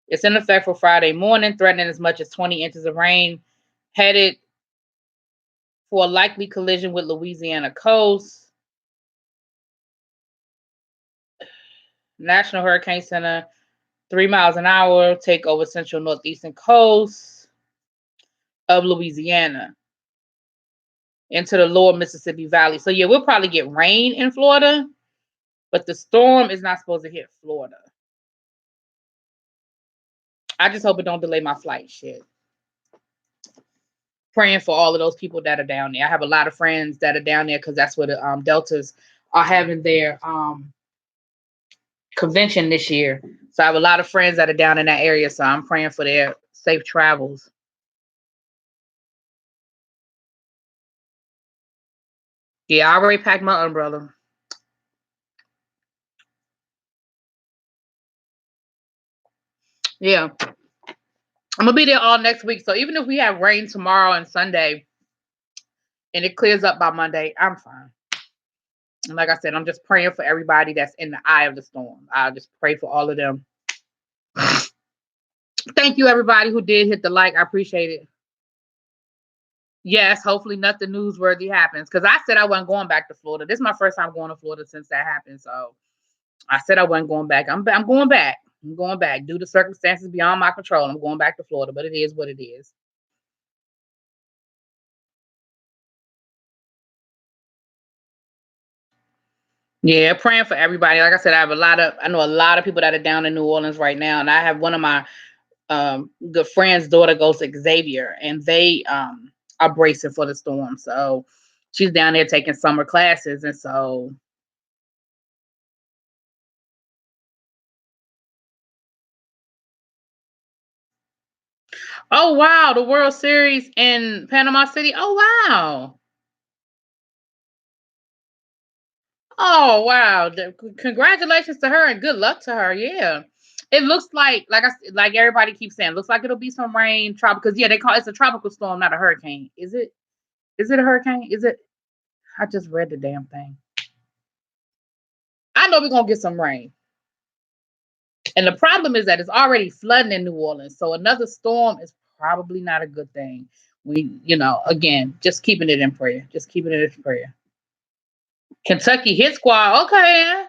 It's in effect for Friday morning, threatening as much as 20 inches of rain. Headed for a likely collision with Louisiana coast. National Hurricane Center, 3 miles an hour, take over central northeastern coast of Louisiana into the lower Mississippi Valley. So yeah, we'll probably get rain in Florida, but the storm is not supposed to hit Florida. I just hope it don't delay my flight. Shit. Praying for all of those people that are down there. I have a lot of friends that are down there because that's where the Deltas are having their convention this year. So I have a lot of friends that are down in that area. So I'm praying for their safe travels. Yeah, I already packed my umbrella. Yeah. I'm going to be there all next week. So even if we have rain tomorrow and Sunday and it clears up by Monday, I'm fine. And like I said, I'm just praying for everybody that's in the eye of the storm. I'll just pray for all of them. Thank you, everybody who did hit the like. I appreciate it. Yes, hopefully nothing newsworthy happens. Because I said I wasn't going back to Florida. This is my first time going to Florida since that happened. So I said I wasn't going back. I'm going back. I'm going back. Due to circumstances beyond my control, I'm going back to Florida, but it is what it is. Yeah, praying for everybody. Like I said, I know a lot of people that are down in New Orleans right now, and I have one of my good friend's daughter goes to Xavier, and they are bracing for the storm. So she's down there taking summer classes, and so. Oh wow, the World Series in Panama City. Oh wow. Oh wow! Congratulations to her and good luck to her. Yeah, it looks like everybody keeps saying, looks like it'll be some rain, tropical. Because yeah, they call it's a tropical storm, not a hurricane. Is it? Is it a hurricane? Is it? I just read the damn thing. I know we're gonna get some rain, and the problem is that it's already flooding in New Orleans, so another storm is probably not a good thing. Again, just keeping it in prayer. Just keeping it in prayer. Kentucky hit squad. Okay.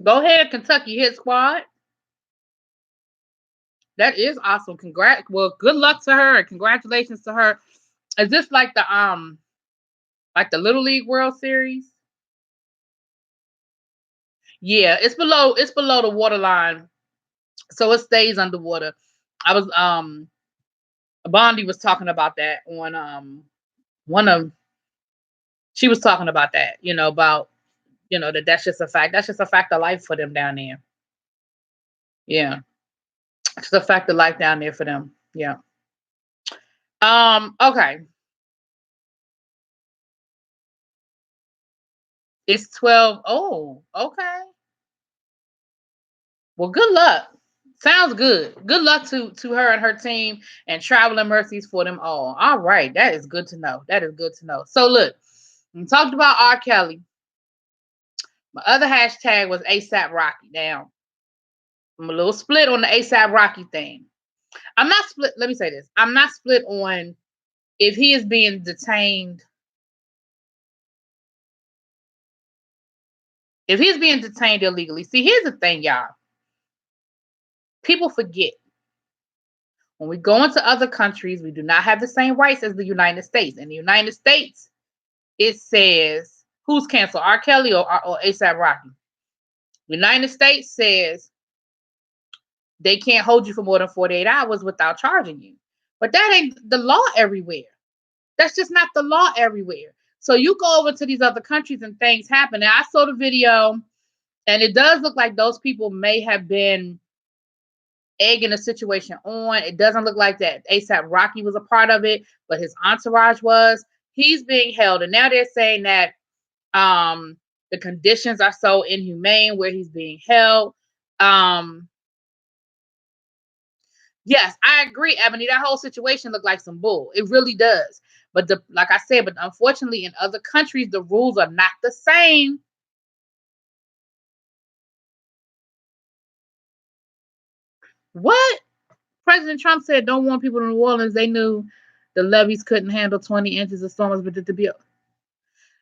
Go ahead, Kentucky hit squad. That is awesome. Congrats. Well, good luck to her and congratulations to her. Is this like the Little League World Series? Yeah, it's below the water line. So it stays underwater. I was Bondi was talking about that on one of she was talking about that, about that's just a fact. That's just a fact of life for them down there. Yeah. It's a fact of life down there for them. Yeah. Okay. It's 12. Oh, okay. Well, good luck. Sounds good. Good luck to her and her team and traveling mercies for them all. All right. That is good to know. That is good to know. So look, we talked about R. Kelly. My other hashtag was ASAP Rocky. Now, I'm a little split on the ASAP Rocky thing. I'm not split. Let me say this. I'm not split on if he is being detained. If he's being detained illegally. See, here's the thing, y'all. People forget. When we go into other countries, we do not have the same rights as the United States. In the United States, it says who's canceled, R. Kelly or ASAP Rocky. The United States says they can't hold you for more than 48 hours without charging you. But that ain't the law everywhere. That's just not the law everywhere. So you go over to these other countries and things happen. Now I saw the video, and it does look like those people may have been egging the situation on. It doesn't look like that ASAP Rocky was a part of it, but his entourage was. He's being held, and now they're saying that the conditions are so inhumane where he's being held. Yes, I agree, Ebony. That whole situation looked like some bull. It really does. But like I said, but unfortunately, in other countries, the rules are not the same. What? President Trump said, "Don't warn people in New Orleans. They knew the levees couldn't handle 20 inches of storms, but to be,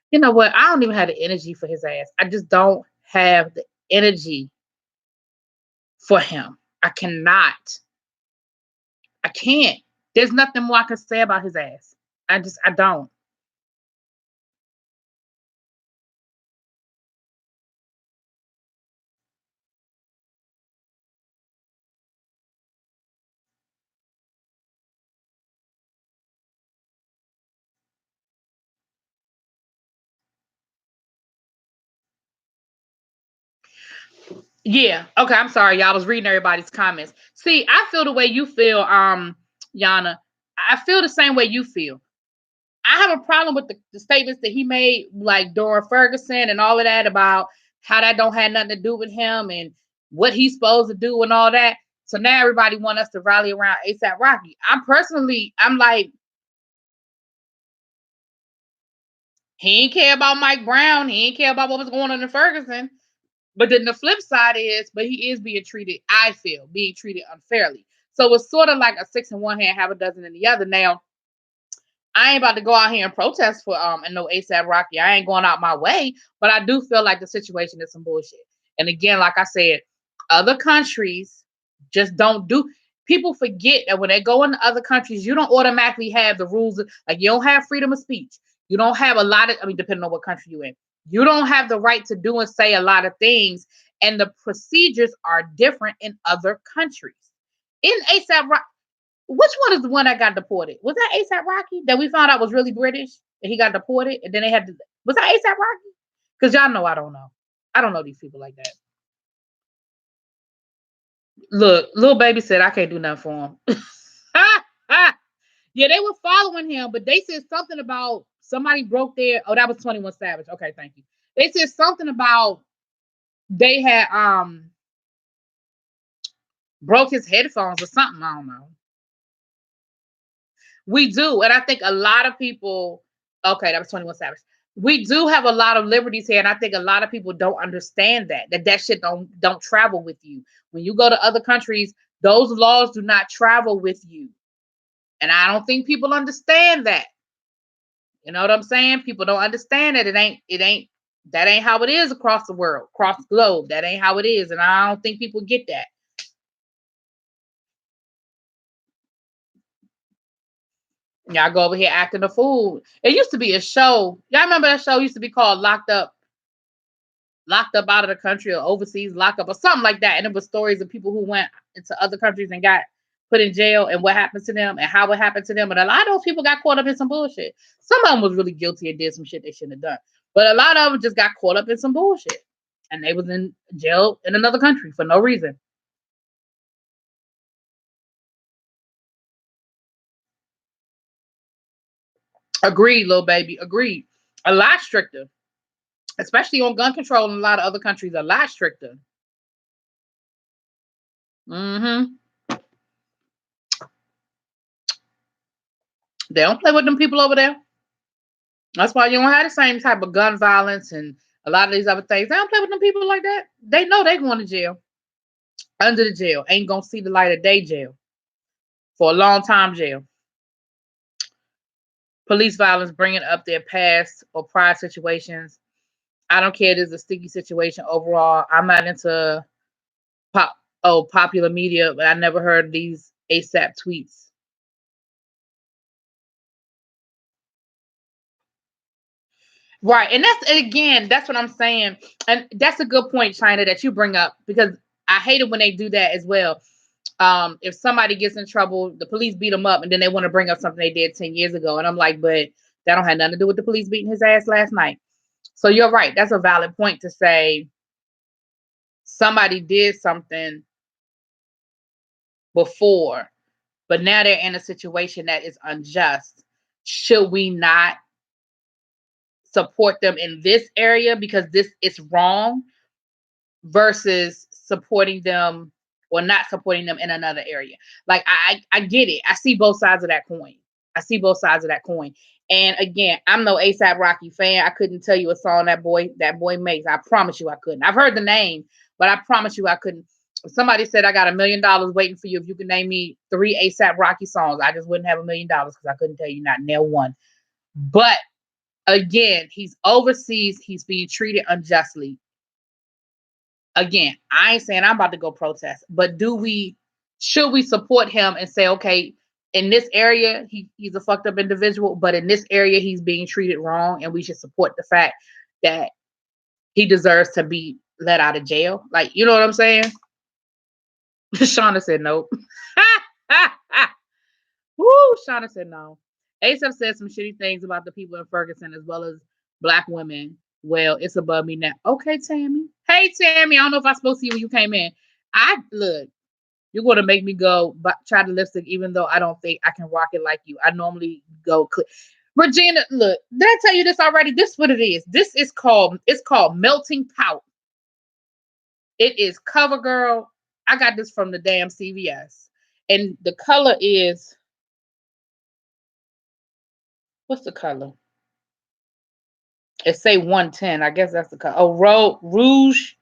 you know what? I don't even have the energy for his ass. I just don't have the energy for him. I cannot. I can't. There's nothing more I can say about his ass. I don't. Yeah. Okay. I'm sorry, y'all. I was reading everybody's comments. See, I feel the way you feel, Yana. I feel the same way you feel. I have a problem with the statements that he made, like during Ferguson and all of that, about how that don't have nothing to do with him and what he's supposed to do and all that. So now everybody want us to rally around ASAP Rocky. I'm like, he ain't care about Mike Brown. He ain't care about what was going on in Ferguson. But then the flip side is, but he is being treated, I feel, being treated unfairly. So it's sort of like a six in one hand, half a dozen in the other. Now, I ain't about to go out here and protest for and no ASAP Rocky. I ain't going out my way, but I do feel like the situation is some bullshit. And again, like I said, other countries just don't do. People forget that when they go into other countries, you don't automatically have the rules. Like you don't have freedom of speech. You don't have a lot of. I mean, depending on what country you're in, you don't have the right to do and say a lot of things, and the procedures are different in other countries. In ASAP Rocky. Which one is the one that got deported? Was that ASAP Rocky that we found out was really British and he got deported and then they had to? Was that ASAP Rocky? Because y'all know I don't know. I don't know these people like that. Look, little baby said I can't do nothing for him. Yeah, they were following him, but they said something about somebody broke their. Oh, that was 21 Savage. Okay, thank you. They said something about they had broke his headphones or something. I don't know. We do, and I think a lot of people. Okay, that was 21 Savage. We do have a lot of liberties here, and I think a lot of people don't understand that shit don't travel with you. When you go to other countries, those laws do not travel with you, and I don't think people understand that. You know what I'm saying? People don't understand that that ain't how it is across the world, across the globe. That ain't how it is, and I don't think people get that. Y'all go over here acting a fool. It used to be a show. Y'all remember that show used to be called Locked Up out of the country or overseas, locked up or something like that. And it was stories of people who went into other countries and got put in jail and what happened to them and how it happened to them. And a lot of those people got caught up in some bullshit. Some of them was really guilty and did some shit they shouldn't have done. But a lot of them just got caught up in some bullshit. And they was in jail in another country for no reason. Agreed, little baby. Agreed. A lot stricter. Especially on gun control in a lot of other countries, a lot stricter. Mm-hmm. They don't play with them people over there. That's why you don't have the same type of gun violence and a lot of these other things. They don't play with them people like that. They know they going to jail. Under the jail. Ain't gonna see the light of day jail. For a long time jail. Police violence bringing up their past or prior situations. I don't care if it's a sticky situation overall. I'm not into popular media, but I never heard these ASAP tweets. Right. And that's what I'm saying. And that's a good point, China, that you bring up because I hate it when they do that as well. If somebody gets in trouble, the police beat them up and then they want to bring up something they did 10 years ago. And I'm like, but that don't have nothing to do with the police beating his ass last night. So you're right. That's a valid point to say somebody did something before, but now they're in a situation that is unjust. Should we not support them in this area because this is wrong versus supporting them or not supporting them in another area? Like I get it. I see both sides of that coin. And again, I'm no ASAP Rocky fan. I couldn't tell you a song that boy makes. I promise you I couldn't. I've heard the name, but I promise you I couldn't. If somebody said I got $1 million waiting for you if you can name me 3 ASAP Rocky songs, I just wouldn't have $1 million because I couldn't tell you not nail one. But again, he's overseas. He's being treated unjustly. Again, I ain't saying I'm about to go protest, but should we support him and say, okay, in this area, he's a fucked up individual, but in this area, he's being treated wrong, and we should support the fact that he deserves to be let out of jail. Like, you know what I'm saying? Shauna said nope. Woo, Shauna said no. ASAP said some shitty things about the people in Ferguson as well as black women. Well, it's above me now. Okay, Tammy. Hey, Tammy. I don't know if I spoke to you when you came in. Look, you're going to make me go try the lipstick, even though I don't think I can rock it like you. I normally go. Regina, look, did I tell you this already? This is what it is. It's called Melting Pout. It is CoverGirl. I got this from the damn CVS. And the color is, what's the color? It say 110. I guess that's the color. Oh, Rouge.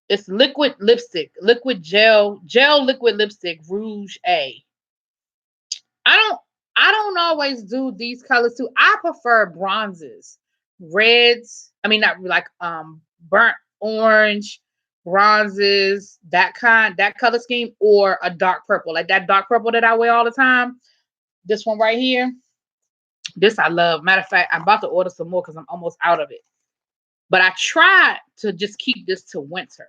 It's liquid lipstick, liquid gel liquid lipstick, Rouge A. I I don't always do these colors too. I prefer bronzes, reds. I mean, not like burnt orange, bronzes, that color scheme, or a dark purple, like that dark purple that I wear all the time. This one right here, this I love. Matter of fact, I'm about to order some more because I'm almost out of it. But I tried to just keep this to winter.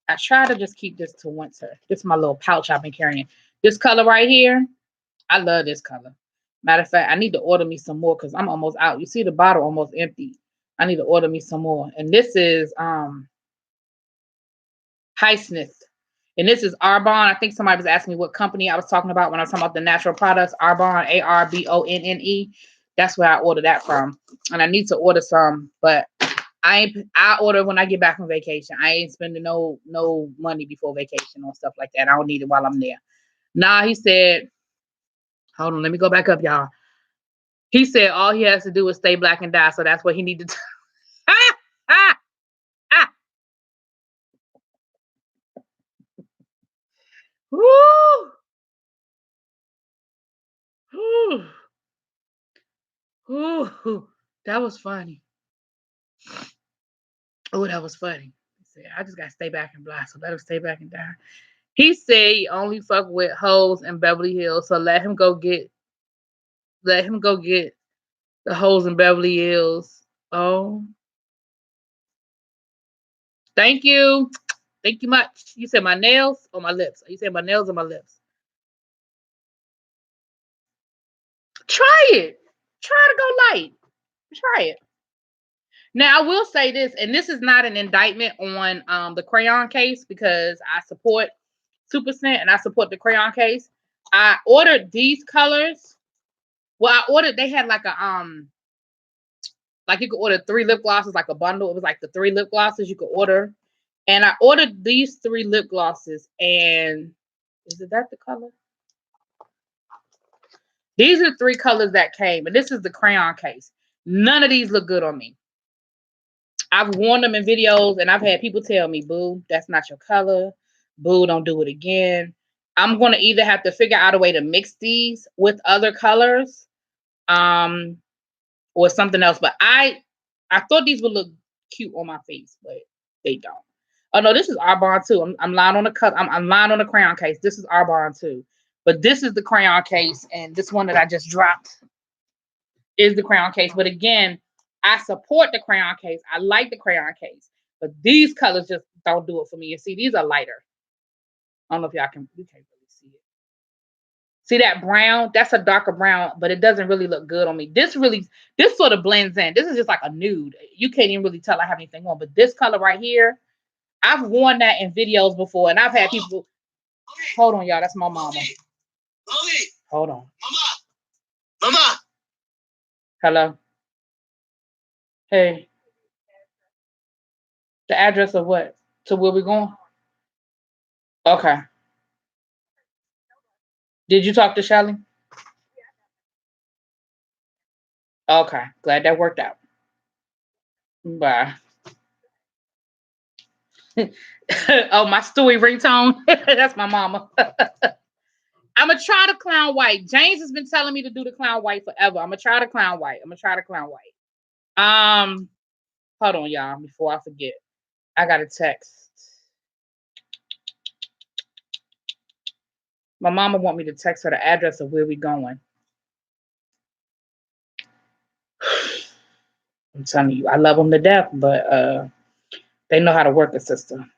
I try to just keep this to winter. This is my little pouch I've been carrying. This color right here, I love this color. Matter of fact, I need to order me some more because I'm almost out. You see the bottle almost empty. I need to order me some more. And this is Highsmith. And this is Arbonne. I think somebody was asking me what company I was talking about when I was talking about the natural products. Arbonne, Arbonne. That's where I ordered that from. And I need to order some, but I order when I get back from vacation. I ain't spending no money before vacation on stuff like that. I don't need it while I'm there. Nah, he said, hold on, let me go back up, y'all. He said all he has to do is stay black and die, so that's what he needed to do. Woo! Woo! Woo! That was funny. Oh, that was funny. He said, I just gotta stay back and black, so let him stay back and die. He said he only fuck with hoes in Beverly Hills, so let him go get the hoes in Beverly Hills. Oh, thank you. Thank you much. You said my nails or my lips? You said my nails or my lips? Try it. Try to go light. Try it. Now I will say this, and this is not an indictment on the crayon case because I support Super Scent and I support the crayon case. I ordered these colors. Well, they had like a like you could order 3 lip glosses, like a bundle. It was like the 3 lip glosses you could order. And I ordered these 3 lip glosses, and is that the color? These are 3 colors that came, and this is the crayon case. None of these look good on me. I've worn them in videos, and I've had people tell me, boo, that's not your color. Boo, don't do it again. I'm going to either have to figure out a way to mix these with other colors or something else. But I thought these would look cute on my face, but they don't. Oh, no, this is Arbonne too. I'm lying on the I'm lying on the crayon case. This is Arbonne too. But this is the crayon case, and this one that I just dropped is the crayon case. But again, I support the crayon case. I like the crayon case. But these colors just don't do it for me. You see, these are lighter. I don't know if you can't really see it. See that brown? That's a darker brown, but it doesn't really look good on me. This sort of blends in. This is just like a nude. You can't even really tell I have anything on. But this color right here, I've worn that in videos before, and I've had people. Hold on, y'all. That's my mama. Hold on. Mama. Hello. Hey. The address of what? To where we going? Okay. Did you talk to Shelly? Okay. Glad that worked out. Bye. Oh, my Stewie ringtone. That's my mama. I'm gonna try the clown white. James has been telling me to do the clown white forever. I'm gonna try the clown white. Hold on, y'all, before I forget. I got a text. My mama want me to text her the address of where we going. I'm telling you, I love them to death, but they know how to work the system.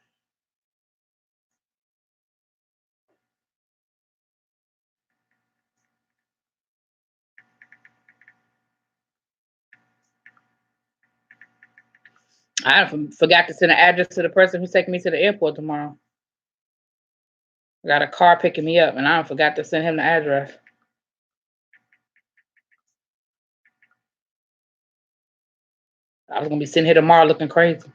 I forgot to send an address to the person who's taking me to the airport tomorrow. I got a car picking me up, and I forgot to send him the address. I was gonna be sitting here tomorrow looking crazy.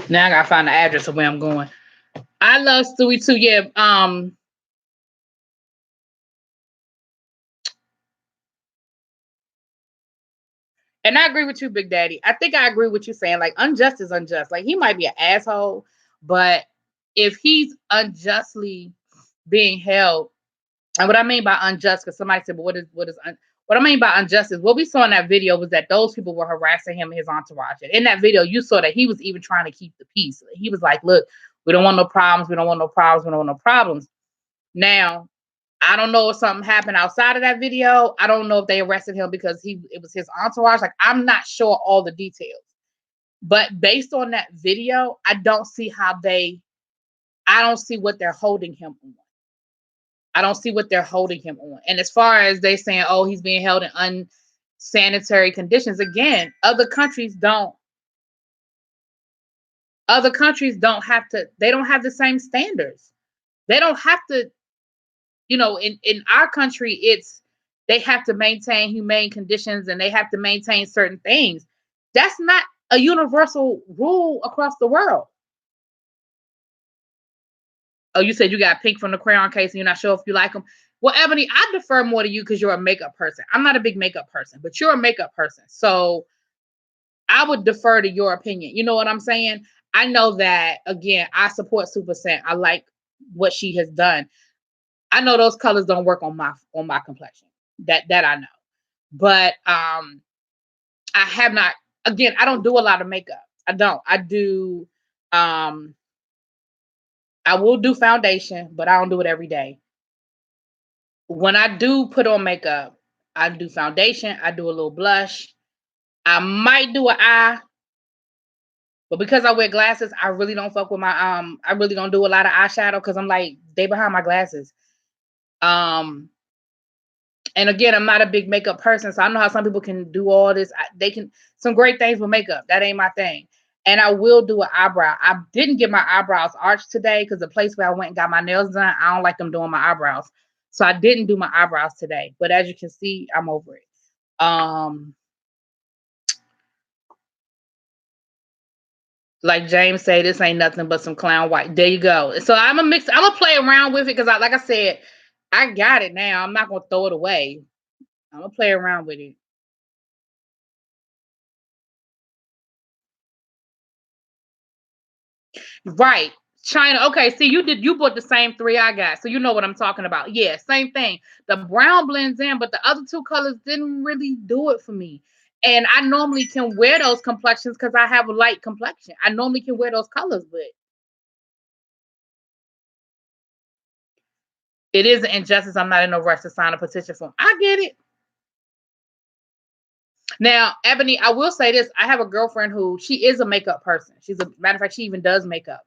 Now I gotta find the address of where I'm going. I love Stewie too. Yeah. And I agree with you, Big Daddy. I think I agree with you saying like unjust is unjust. Like he might be an asshole, but if he's unjustly being held, and what I mean by unjust, because somebody said, but what I mean by unjust is what we saw in that video was that those people were harassing him and his entourage. And in that video, you saw that he was even trying to keep the peace. He was like, look, we don't want no problems. We don't want no problems. We don't want no problems. Now, I don't know if something happened outside of that video. I don't know if they arrested him because it was his entourage. Like, I'm not sure all the details. But based on that video, I don't see what they're holding him on. I don't see what they're holding him on. And as far as they saying, oh, he's being held in unsanitary conditions, again, other countries don't have to, they don't have the same standards. They don't have to, in our country, they have to maintain humane conditions and they have to maintain certain things. That's not a universal rule across the world. Oh, you said you got pink from the crayon case and you're not sure if you like them. Well, Ebony, I defer more to you because you're a makeup person. I'm not a big makeup person, but you're a makeup person. So I would defer to your opinion. You know what I'm saying? I know that, again, I support Super Scent. I like what she has done. I know those colors don't work on my complexion. That I know. But I have not, again, I don't do a lot of makeup. I don't. I will do foundation, but I don't do it every day. When I do put on makeup, I do foundation, I do a little blush. I might do an eye, but because I wear glasses, I really don't fuck with I really don't do a lot of eyeshadow because I'm like, they behind my glasses. And again, I'm not a big makeup person, so I know how some people can do all this. They can some great things with makeup. That ain't my thing. And I will do an eyebrow. I didn't get my eyebrows arched today because the place where I went and got my nails done, I don't like them doing my eyebrows. So I didn't do my eyebrows today. But as you can see, I'm over it. Like James said, this ain't nothing but some clown white. There you go. So I'm gonna play around with it because like I said, I got it now. I'm not gonna throw it away. I'm gonna play around with it. Right. China. Okay, see, you bought the same three I got, so you know what I'm talking about. Yeah, same thing. The brown blends in, but the other two colors didn't really do it for me. And I normally can wear those complexions because I have a light complexion. I normally can wear those colors, but it is an injustice. I'm not in no rush to sign a petition for. I get it. Now, Ebony, I will say this. I have a girlfriend who she is a makeup person. She's a matter of fact, she even does makeup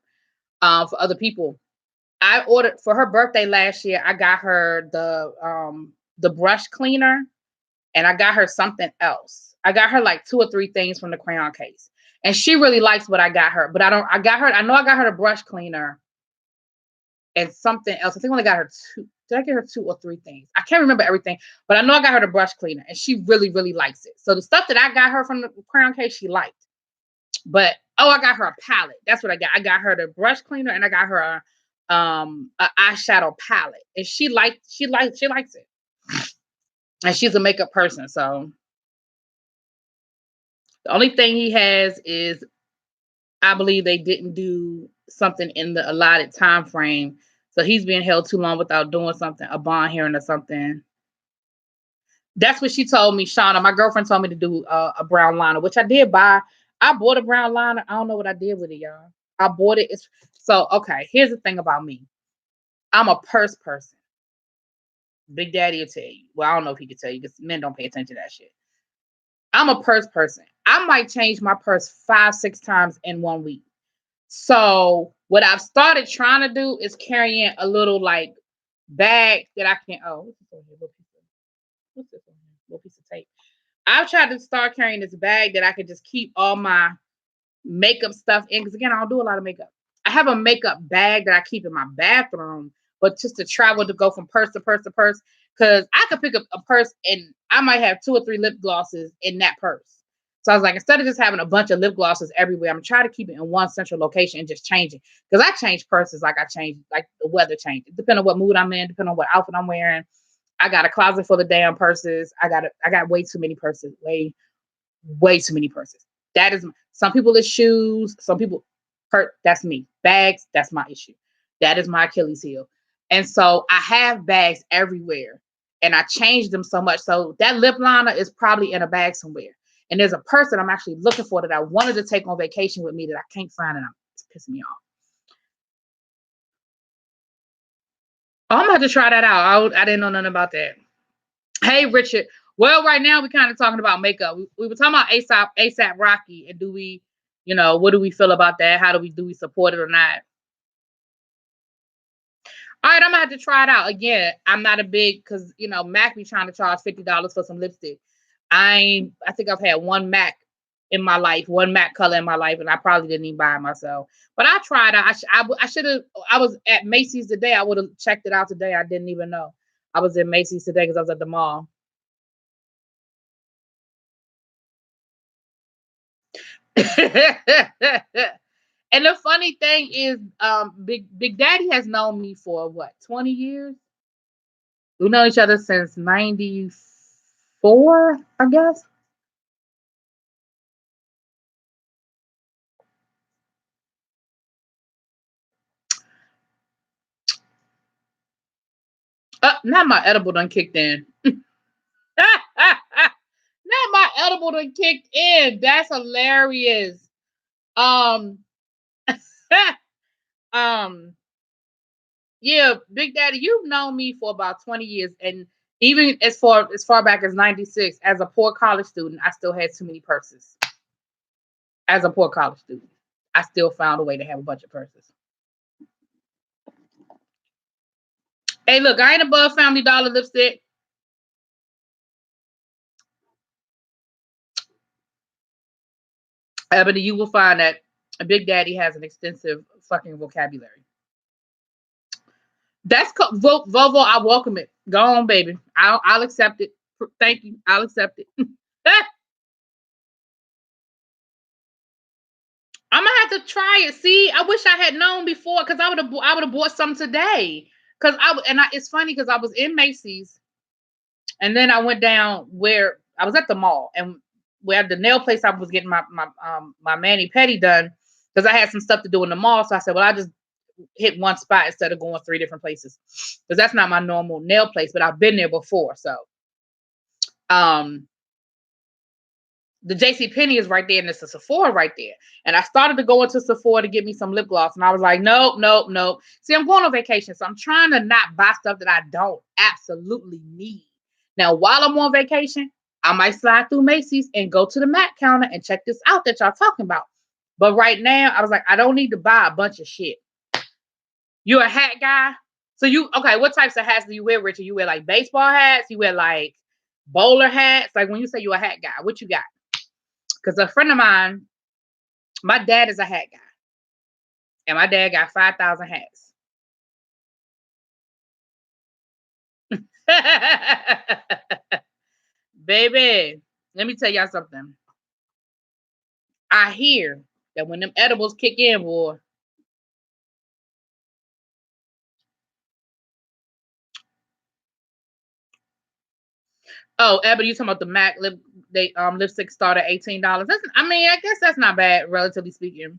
for other people. I ordered for her birthday last year. I got her the brush cleaner, and I got her something else. I got her like 2 or 3 things from the crayon case, and she really likes what I got her. But I know I got her the brush cleaner and something else. I think I only got her 2. Did I get her 2 or 3 things? I can't remember everything, but I know I got her the brush cleaner, and she really, really likes it. So the stuff that I got her from the crayon case, she liked. But I got her a palette. That's what I got. I got her the brush cleaner, and I got her a eyeshadow palette, and she likes it. And she's a makeup person, so the only thing he has is I believe they didn't do something in the allotted time frame, so he's being held too long without doing something, a bond hearing or something. That's what she told me, Shauna. My girlfriend told me to do a brown liner, which I did buy. I bought a brown liner. I don't know what I did with it, y'all. I bought it. Okay. Here's the thing about me. I'm a purse person. Big Daddy will tell you. Well, I don't know if he could tell you because men don't pay attention to that shit. I'm a purse person. I might change my purse 5-6 times in 1 week. So what I've started trying to do is carrying a little like bag that I can. Oh, what's this on here? What's this on here? Little piece of tape. I've tried to start carrying this bag that I could just keep all my makeup stuff in. Because again, I don't do a lot of makeup. I have a makeup bag that I keep in my bathroom, but just to travel to go from purse to purse to purse. Because I could pick up a purse and I might have 2 or 3 lip glosses in that purse. So I was like, instead of just having a bunch of lip glosses everywhere, I'm trying to keep it in one central location and just change it. Because I change purses like the weather changes. Depending on what mood I'm in, depending on what outfit I'm wearing. I got a closet full of damn purses. I got way too many purses. way too many purses. That is some people it's shoes, some people hurt. That's me. Bags, that's my issue. That is my Achilles heel. And so I have bags everywhere and I changed them so much. So that lip liner is probably in a bag somewhere. And there's a purse that I'm actually looking for that I wanted to take on vacation with me that I can't find, and it's pissing me off. Oh, I'm gonna have to try that out. I didn't know nothing about that. Hey, Richard. Well, right now we're kind of talking about makeup. We were talking about ASAP Rocky, and do we, what do we feel about that? How do we support it or not? All right, I'm gonna have to try it out again. I'm not a big because Mac be trying to charge $50 for some lipstick. I think I've had one Mac in my life, one Mac color in my life, and I probably didn't even buy it myself. But I tried it. I should have. I was at Macy's today. I would have checked it out today. I didn't even know. I was in Macy's today because I was at the mall. And the funny thing is, Big Daddy has known me for what, 20 years? We've known each other since 94, I guess. Not my edible done kicked in. Not my edible done kicked in. That's hilarious. Um, yeah, Big Daddy, you've known me for about 20 years, and even as far back as 96, as a poor college student, I still had too many purses. As a poor college student, I still found a way to have a bunch of purses. Hey, look, I ain't above Family Dollar lipstick. Ebony, you will find that Big Daddy has an extensive fucking vocabulary. That's Volvo. I welcome it. Go on, baby. I'll accept it. Thank you. I'll accept it. I'm gonna have to try it. See, I wish I had known before because I would have bought some today. It's funny because I was in Macy's, and then I went down where I was at the mall, and where the nail place I was getting my mani pedi done because I had some stuff to do in the mall. So I said, well, I just hit one spot instead of going 3 different places because that's not my normal nail place, but I've been there before. So, the JCPenney is right there, and it's a Sephora right there. And I started to go into Sephora to get me some lip gloss, and I was like, nope. See, I'm going on vacation, so I'm trying to not buy stuff that I don't absolutely need. Now, while I'm on vacation, I might slide through Macy's and go to the MAC counter and check this out that y'all talking about. But right now, I was like, I don't need to buy a bunch of shit. You're a hat guy? So okay, what types of hats do you wear, Richard? You wear like baseball hats? You wear like bowler hats? Like when you say you're a hat guy, what you got? Because a friend of mine, my dad is a hat guy. And my dad got 5,000 hats. Baby, let me tell y'all something. I hear that when them edibles kick in, boy. Oh, Ebony, you talking about the MAC lipstick start at $18? I guess that's not bad, relatively speaking.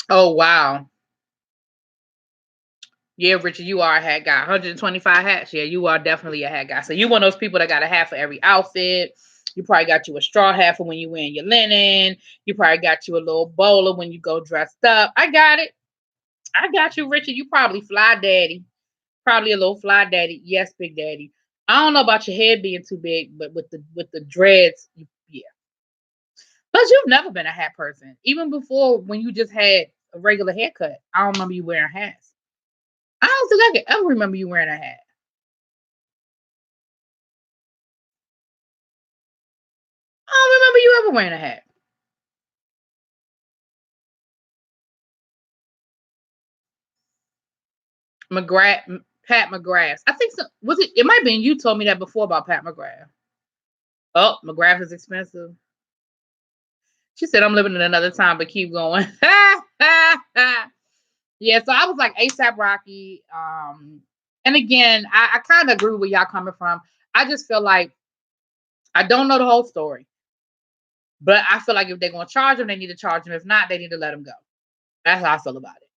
Oh, wow. Yeah, Richard, you are a hat guy. 125 hats. Yeah, you are definitely a hat guy. So you one of those people that got a hat for every outfit. You probably got you a straw hat for when you wearing your linen. You probably got you a little bowler when you go dressed up. I got it. I got you, Richard. You probably fly daddy. Probably a little fly daddy. Yes, Big Daddy. I don't know about your head being too big, but with the dreads, yeah. But you've never been a hat person. Even before when you just had a regular haircut. I don't remember you wearing hats. I don't think I could ever remember you wearing a hat. I don't remember you ever wearing a hat. Pat McGrath. I think so. Was it? It might have been you told me that before about Pat McGrath. Oh, McGrath is expensive. She said, "I'm living in another time, but keep going." Yeah, so I was like ASAP Rocky. And again, I kind of agree where y'all coming from. I just feel like I don't know the whole story, but I feel like if they're gonna charge him, they need to charge him. If not, they need to let him go. That's how I feel about it.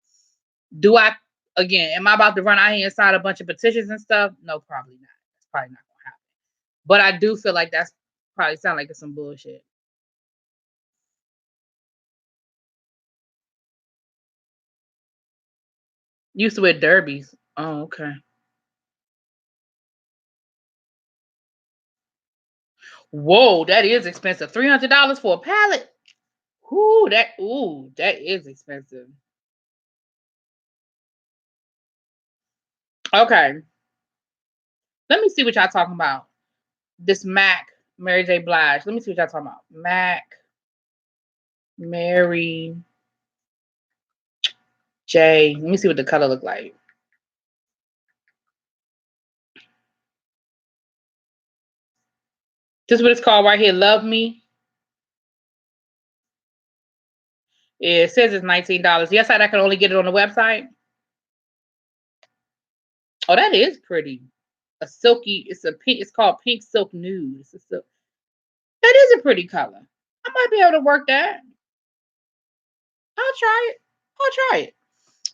Do I again? Am I about to run out here and sign a bunch of petitions and stuff? No, probably not. That's probably not gonna happen. But I do feel like that's probably sound like it's some bullshit. Used to wear derbies. Oh, okay. Whoa, that is expensive. $300 for a pallet. Ooh, that is expensive. Okay, let me see what y'all talking about. This Mac, Mary J. Blige. Let me see what y'all talking about. Mac, Mary J. Let me see what the color look like. This is what it's called right here. Love Me. Yeah, it says it's $19. Yes, I can only get it on the website. Oh, that is pretty. A silky. It's a pink. It's called Pink Silk Nude. That is a pretty color. I might be able to work that. I'll try it. I'll try it.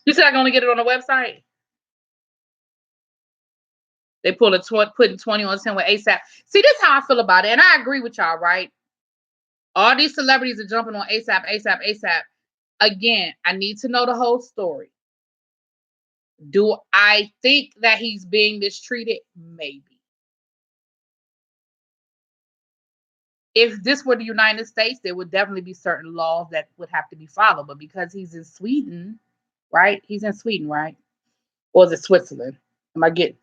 You said I can only get it on the website. They putting 20 on 10 with ASAP. See, this is how I feel about it, and I agree with y'all. Right? All these celebrities are jumping on ASAP, ASAP, ASAP. Again, I need to know the whole story. Do I think that he's being mistreated? Maybe. If this were the United States, there would definitely be certain laws that would have to be followed. But because he's in Sweden, right? He's in Sweden, right? Or is it Switzerland? Am I getting?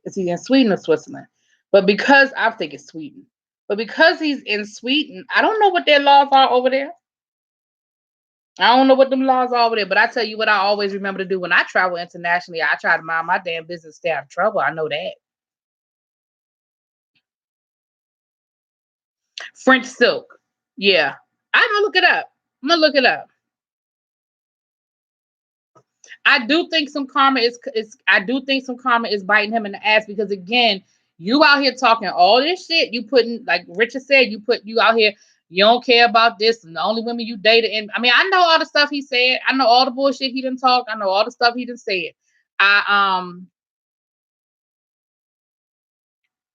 Is he in Sweden or Switzerland? But because I think it's Sweden. But because he's in Sweden, I don't know what their laws are over there. I don't know what them laws are over there, but I tell you what I always remember to do when I travel internationally, I try to mind my damn business, stay out of trouble. I know that. French silk. Yeah. I'm gonna look it up. I'm gonna look it up. I do think some karma is I do think some karma is biting him in the ass because again, you out here talking all this shit. You putting like Richard said, you out here, you don't care about this, and the only women you dated. And I mean, I know all the stuff he said. I know all the bullshit he done talked. I know all the stuff he done said. I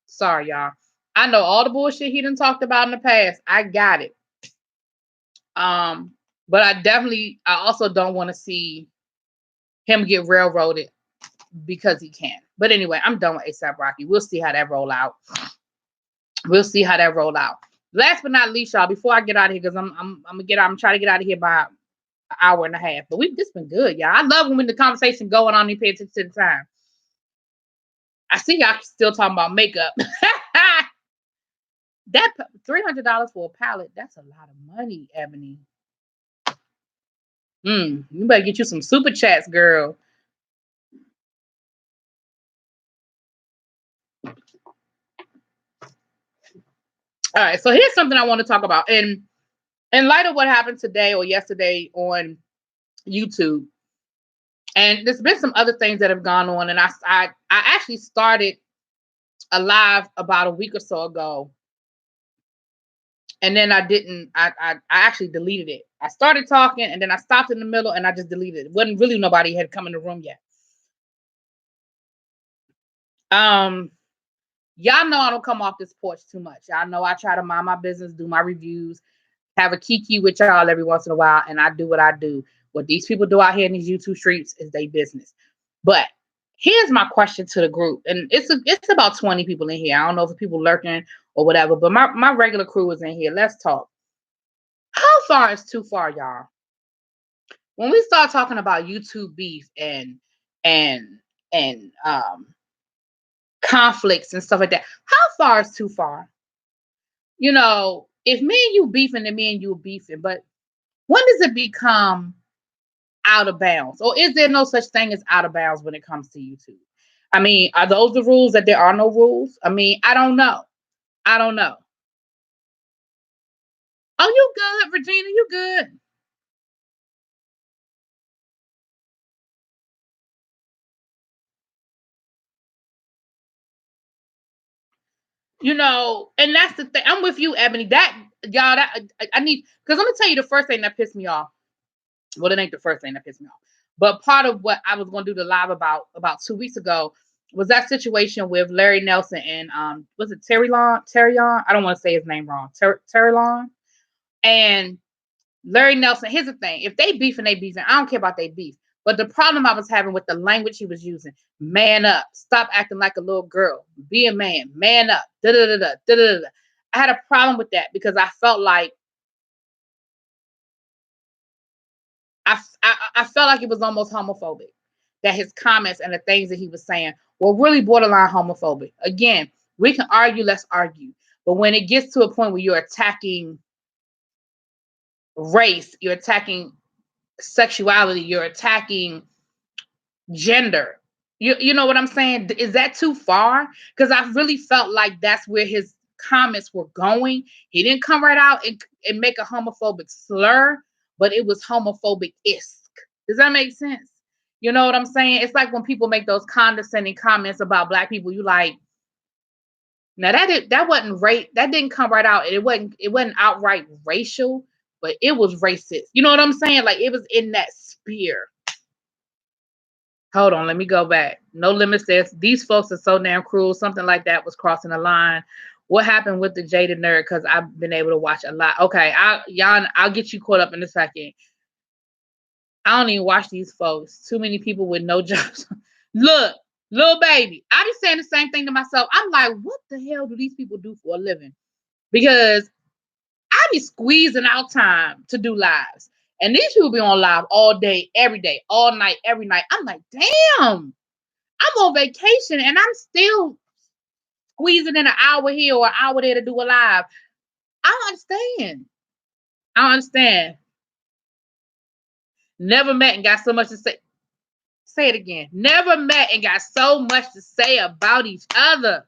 sorry y'all. I know all the bullshit he done talked about in the past. I got it. Um, but I also don't want to see him get railroaded because he can. But anyway, I'm done with ASAP Rocky. We'll see how that roll out. We'll see how that roll out. Last but not least, y'all, before I get out of here, because I'm trying to get out of here by an hour and a half. But this been good, y'all. I love when the conversation going on and you pay attention to the time. I see y'all still talking about makeup. That $300 for a palette, that's a lot of money, Ebony. You better get you some super chats, girl. All right, so here's something I want to talk about. In light of what happened today or yesterday on YouTube, and there's been some other things that have gone on, and I actually started a live about a week or so ago, and then I didn't. I actually deleted it. I started talking, and then I stopped in the middle, and I just deleted it. It wasn't really nobody had come in the room yet. Y'all know I don't come off this porch too much. Y'all know I try to mind my business, do my reviews, have a kiki with y'all every once in a while, and I do what I do. What these people do out here in these YouTube streets is their business. But here's my question to the group, and it's about 20 people in here. I don't know if it's people lurking or whatever, but my regular crew is in here. Let's talk. How far is too far, y'all? When we start talking about YouTube beef and conflicts and stuff like that, how far is too far? You know, if me and you beefing and me and you beefing, but when does it become out of bounds? Or is there no such thing as out of bounds when it comes to YouTube? I mean, are those the rules that there are no rules? I mean, I don't know. I don't know. Oh, you good, Regina? You good? You know, and that's the thing. I'm with you, Ebony. That y'all, that I need, because I'm gonna tell you the first thing that pissed me off. Well, it ain't the first thing that pissed me off, but part of what I was gonna do the live about 2 weeks ago was that situation with Larry Nelson and was it Terry Long? I don't want to say his name wrong. Terry Long and Larry Nelson. Here's the thing: if they beefing, they beefing. I don't care about they beef. But the problem I was having with the language he was using, man up, stop acting like a little girl, be a man up, da da da da da da. I had a problem with that because I felt like I felt like it was almost homophobic. That his comments and the things that he was saying were really borderline homophobic. Again, we can argue, let's argue. But when it gets to a point where you're attacking race, you're attacking sexuality, you're attacking gender. You know what I'm saying? Is that too far? Because I really felt like that's where his comments were going. He didn't come right out and make a homophobic slur, but it was homophobic-esque. Does that make sense? You know what I'm saying? It's like when people make those condescending comments about black people, you like, now that wasn't that didn't come right out. It wasn't outright racial, but it was racist. You know what I'm saying? Like it was in that sphere. Hold on, let me go back. No Limit says these folks are so damn cruel. Something like that was crossing the line. What happened with the Jada Nerd? Because I've been able to watch a lot. Okay, I'll get you caught up in a second. I don't even watch these folks. Too many people with no jobs. Look, little baby, I be saying the same thing to myself. I'm like, what the hell do these people do for a living? Because I be squeezing out time to do lives. And these people be on live all day, every day, all night, every night. I'm like, damn, I'm on vacation and I'm still squeezing in an hour here or an hour there to do a live. I don't understand. I don't understand. Never met and got so much to say. Say it again. Never met and got so much to say about each other.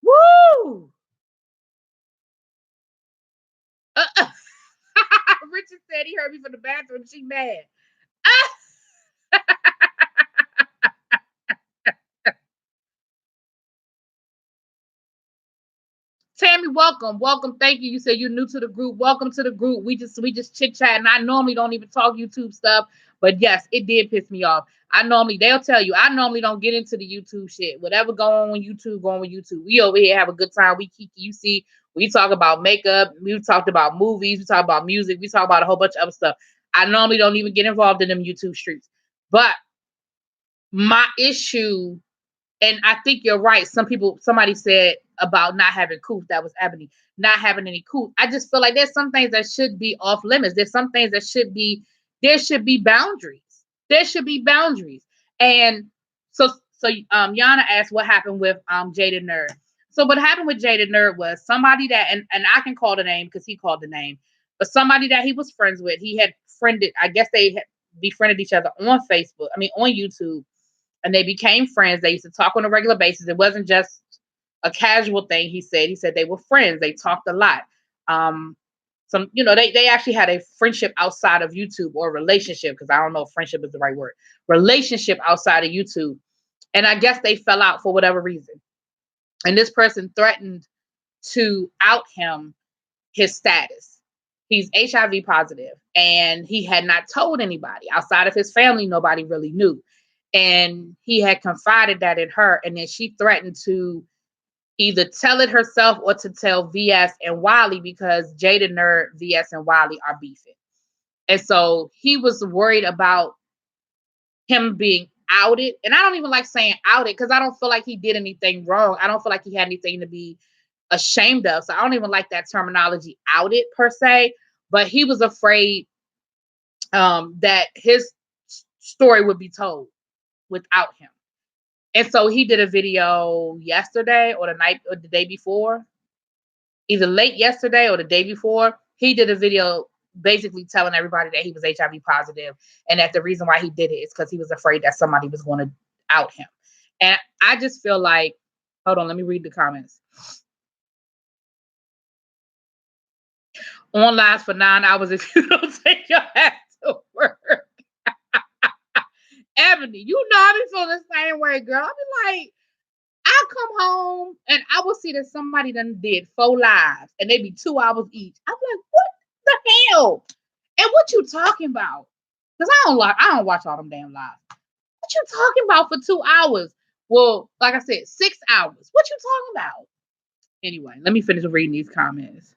Woo! Richard said he heard me from the bathroom. She mad. Tammy, welcome. Thank you. You said you're new to the group. Welcome to the group. We just chit chat, and I normally don't even talk YouTube stuff, but yes, it did piss me off. They'll tell you I normally don't get into the YouTube shit. Whatever going on YouTube, going with YouTube. We over here have a good time. We kiki. You see, we talk about makeup. We talked about movies. We talk about music. We talk about a whole bunch of other stuff. I normally don't even get involved in them YouTube streets, but my issue. And I think you're right. Somebody said about not having cooth. That was Ebony, not having any cooth. I just feel like there's some things that should be off limits. There's some things that there should be boundaries. There should be boundaries. And so Yana asked what happened with Jada Nerd. So what happened with Jada Nerd was somebody that, and I can call the name because he called the name, but somebody that he was friends with, he had friended, I guess they had befriended each other on Facebook, on YouTube, and they became friends. They used to talk on a regular basis. It wasn't just a casual thing. He said they were friends. They talked a lot. They actually had a friendship outside of YouTube, or relationship, because I don't know if friendship is the right word. Relationship outside of YouTube. And I guess they fell out for whatever reason. And this person threatened to out his status. He's HIV positive, and he had not told anybody outside of his family. Nobody really knew. And he had confided that in her, and then she threatened to either tell it herself or to tell VS and Wiley, because Jada Nerd, VS, and Wiley are beefing. And so he was worried about him being outed. And I don't even like saying outed because I don't feel like he did anything wrong. I don't feel like he had anything to be ashamed of. So I don't even like that terminology, outed, per se. But he was afraid that his story would be told without him. And so he did a video yesterday or the day before, either late yesterday or the day before. He did a video basically telling everybody that he was HIV positive, and that the reason why he did it is because he was afraid that somebody was going to out him. And I just feel like, hold on, let me read the comments. On live for 9 hours if you don't take your ass to work. Ebony, you know I be feeling the same way, girl. I be like, I come home and I will see that somebody done did 4 lives and they be 2 hours each. I'm like, what the hell? And what you talking about? Because I don't watch all them damn lives. What you talking about for 2 hours? Well, like I said, 6 hours. What you talking about? Anyway, let me finish reading these comments.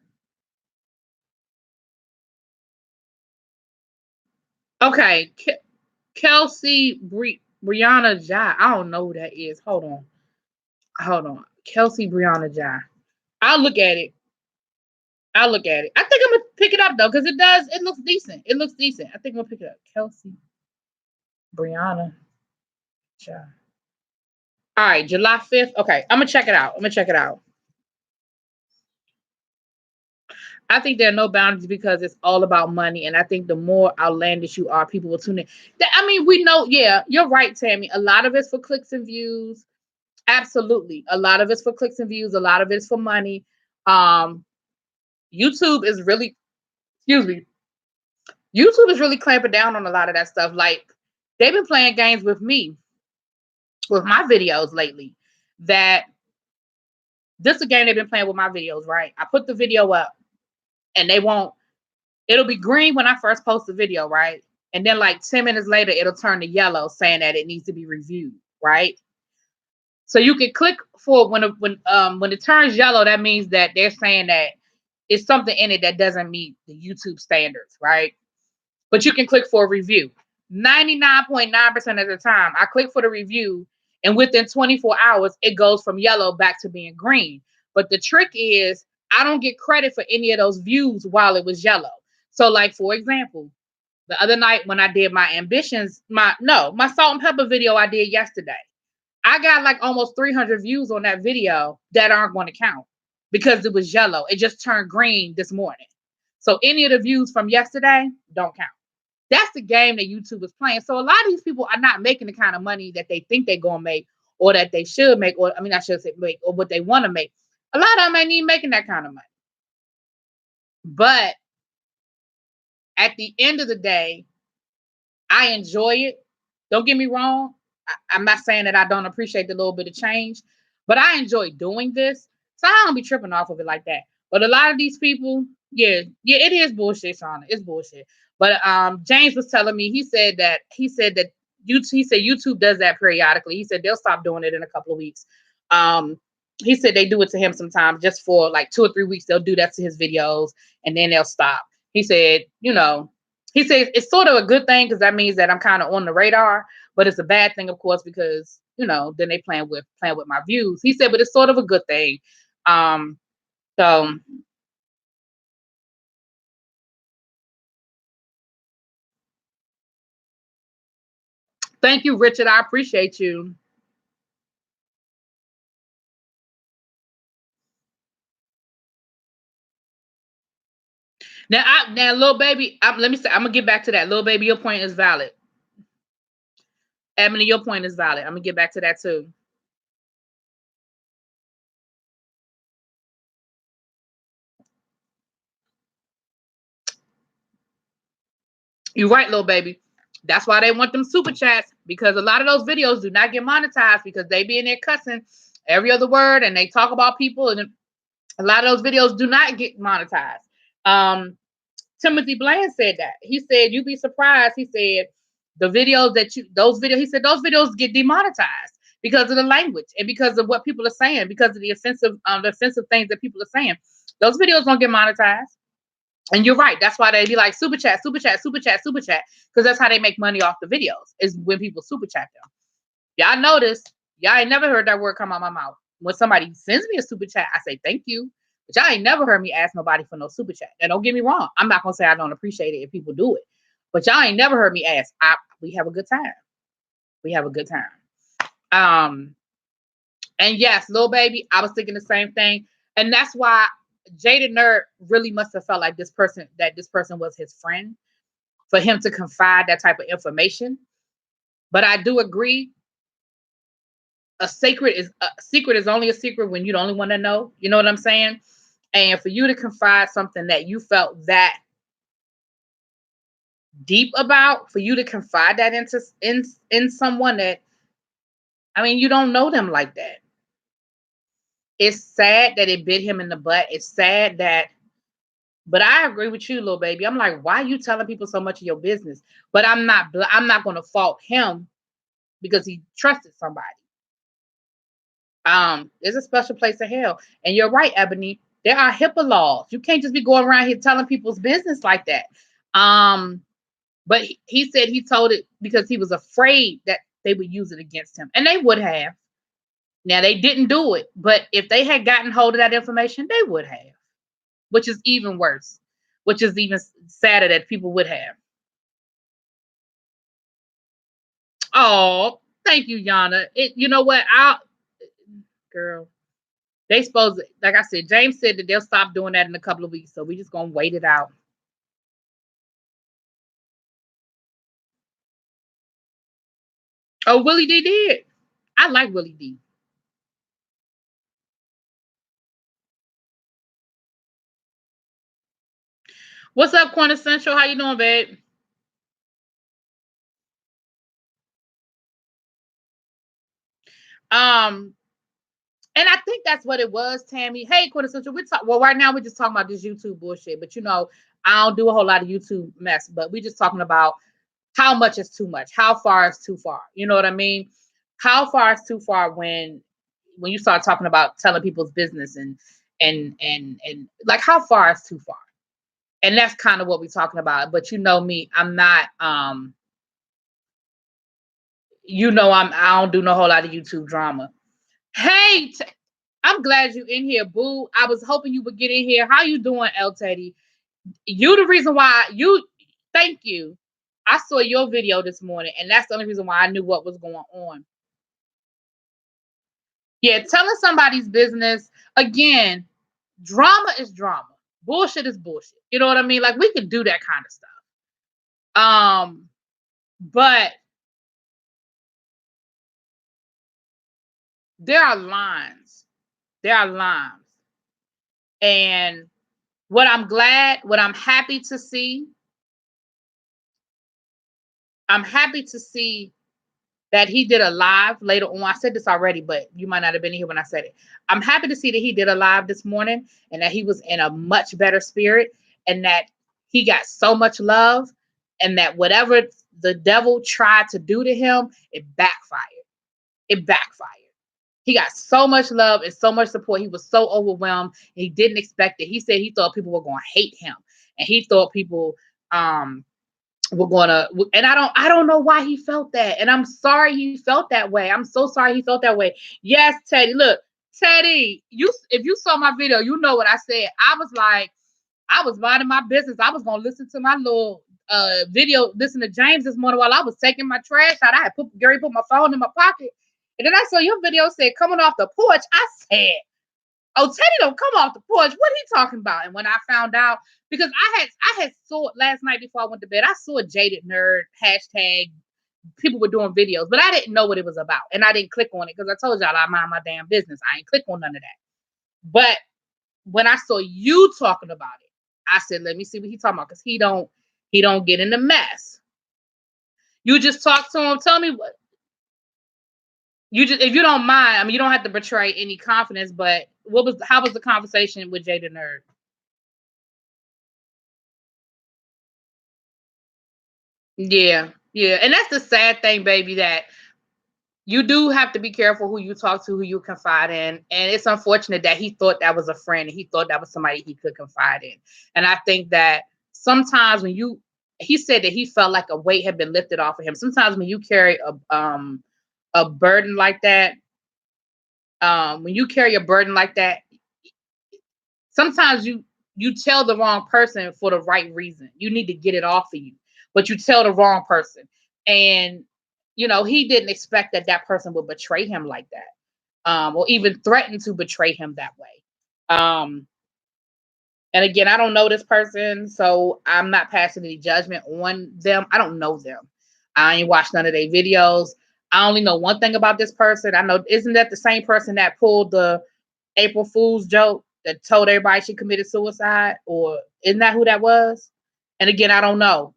Okay, Kelsey Brianna Jai. I don't know who that is. Hold on. Kelsey Brianna Jai. I'll look at it. I think I'm gonna pick it up though, because it looks decent. I think I'm gonna pick it up. Kelsey Brianna Jai. All right, July 5th. Okay, I'm gonna check it out. I think there are no boundaries because it's all about money. And I think the more outlandish you are, people will tune in. I mean, we know, yeah, you're right, Tammy. A lot of it's for clicks and views. Absolutely. A lot of it's for clicks and views. A lot of it's for money. YouTube is really, excuse me, YouTube is really clamping down on a lot of that stuff. Like, they've been playing games with me, with my videos lately. That this is a game they've been playing with my videos, right? I put the video up and it'll be green when I first post the video, right? And then like 10 minutes later, it'll turn to yellow saying that it needs to be reviewed, right? So you can click for when it turns yellow, that means that they're saying that it's something in it that doesn't meet the YouTube standards, right? But you can click for a review. 99.9% of the time, I click for the review, and within 24 hours, it goes from yellow back to being green. But the trick is, I don't get credit for any of those views while it was yellow. So, like, for example, the other night when I did my ambitions, my salt and pepper video I did yesterday, I got like almost 300 views on that video that aren't going to count because it was yellow. It just turned green this morning. So any of the views from yesterday don't count. That's the game that YouTube is playing. So a lot of these people are not making the kind of money that they think they're going to make, or that they should make, or I mean, I should say make, or what they want to make. A lot of them ain't even making that kind of money. But at the end of the day, I enjoy it. Don't get me wrong. I'm not saying that I don't appreciate the little bit of change, but I enjoy doing this. So I don't be tripping off of it like that. But a lot of these people, yeah, it is bullshit, Shauna. It's bullshit. But James was telling me, he said that YouTube does that periodically. He said they'll stop doing it in a couple of weeks. He said they do it to him sometimes, just for like 2 or 3 weeks. They'll do that to his videos and then they'll stop. He said, he says it's sort of a good thing because that means that I'm kind of on the radar, but it's a bad thing, of course, because then they playing with my views. He said, but it's sort of a good thing. So thank you, Richard. I appreciate you. Now, little baby, let me say, I'm gonna get back to that. Little baby, your point is valid. Emily, your point is valid. I'm gonna get back to that too. You're right, little baby. That's why they want them super chats, because a lot of those videos do not get monetized because they be in there cussing every other word and they talk about people, and a lot of those videos do not get monetized. Timothy Bland said that. He said, you'd be surprised. He said those videos get demonetized because of the language and because of what people are saying, because of the offensive things that people are saying. Those videos don't get monetized. And you're right. That's why they be like super chat, super chat, super chat, super chat, because that's how they make money off the videos, is when people super chat them. Y'all notice, y'all ain't never heard that word come out my mouth. When somebody sends me a super chat, I say thank you. But y'all ain't never heard me ask nobody for no super chat. Now, don't get me wrong. I'm not going to say I don't appreciate it if people do it. But y'all ain't never heard me ask. We have a good time. We have a good time. And yes, little baby, I was thinking the same thing. And that's why Jada Nerd really must have felt like this person was his friend, for him to confide that type of information. But I do agree, a secret is only a secret when you're the only one that know. You know what I'm saying? And for you to confide something that you felt that deep about, for you to confide that in someone that, I mean, you don't know them like that. It's sad that it bit him in the butt. It's sad that, but I agree with you, little baby. I'm like, why are you telling people so much of your business? But I'm not going to fault him because he trusted somebody. There's a special place in hell. And you're right, Ebony. There are HIPAA laws. You can't just be going around here telling people's business like that. But he said he told it because he was afraid that they would use it against him. And they would have. Now, they didn't do it. But if they had gotten hold of that information, they would have. Which is even worse. Which is even sadder that people would have. Oh, thank you, Yana. You know what? Girl. They supposed, like I said, James said that they'll stop doing that in a couple of weeks. So we just gonna wait it out. Oh, Willie D did. I like Willie D. What's up, Quintessential? How you doing, babe? And I think that's what it was, Tammy. Hey, Quintessential, well, right now we're just talking about this YouTube bullshit. But I don't do a whole lot of YouTube mess, but we're just talking about how much is too much, how far is too far. You know what I mean? How far is too far when you start talking about telling people's business and like how far is too far? And that's kind of what we're talking about. But you know me, I'm not I don't do no whole lot of YouTube drama. Hey, I'm glad you in here, boo. I was hoping you would get in here. How you doing, El Teddy? You the reason why thank you. I saw your video this morning, and that's the only reason why I knew what was going on. Yeah, telling somebody's business, again, drama is drama. Bullshit is bullshit. You know what I mean? Like, we can do that kind of stuff. But there are lines. There are lines. And what I'm happy to see, that he did a live later on. I said this already, but you might not have been here when I said it. I'm happy to see that he did a live this morning and that he was in a much better spirit and that he got so much love and that whatever the devil tried to do to him, it backfired. It backfired. He got so much love and so much support. He was so overwhelmed. He didn't expect it. He said he thought people were going to hate him and he thought people we're gonna, and I don't know why he felt that, and I'm sorry he felt that way. I'm so sorry he felt that way. Yes, Teddy. Look, Teddy, if you saw my video, you know what I said. I was like, I was minding my business. I was gonna listen to my little video, listen to James this morning while I was taking my trash out. I had Gary put my phone in my pocket, and then I saw your video said coming off the porch. I said, oh, Teddy don't come off the porch. What are he talking about? And when I found out, because I had saw it last night before I went to bed. I saw a Jaded Nerd hashtag. People were doing videos, but I didn't know what it was about. And I didn't click on it because I told y'all I mind my damn business. I ain't click on none of that. But when I saw you talking about it, I said, let me see what he's talking about because he don't get in the mess. You just talk to him. Tell me what. If you don't mind, I mean, you don't have to betray any confidence, but how was the conversation with Jada Nerd? Yeah. And that's the sad thing, baby, that you do have to be careful who you talk to, who you confide in. And it's unfortunate that he thought that was a friend and he thought that was somebody he could confide in. And I think that sometimes he said that he felt like a weight had been lifted off of him. Sometimes when you carry a burden like that, sometimes you tell the wrong person for the right reason. You need to get it off of you, but you tell the wrong person. And he didn't expect that person would betray him like that, or even threaten to betray him that way. And again, I don't know this person, so I'm not passing any judgment on them. I don't know them. I ain't watched none of their videos. I only know one thing about this person. I know, isn't that the same person that pulled the April Fool's joke that told everybody she committed suicide? Or isn't that who that was? And again, I don't know.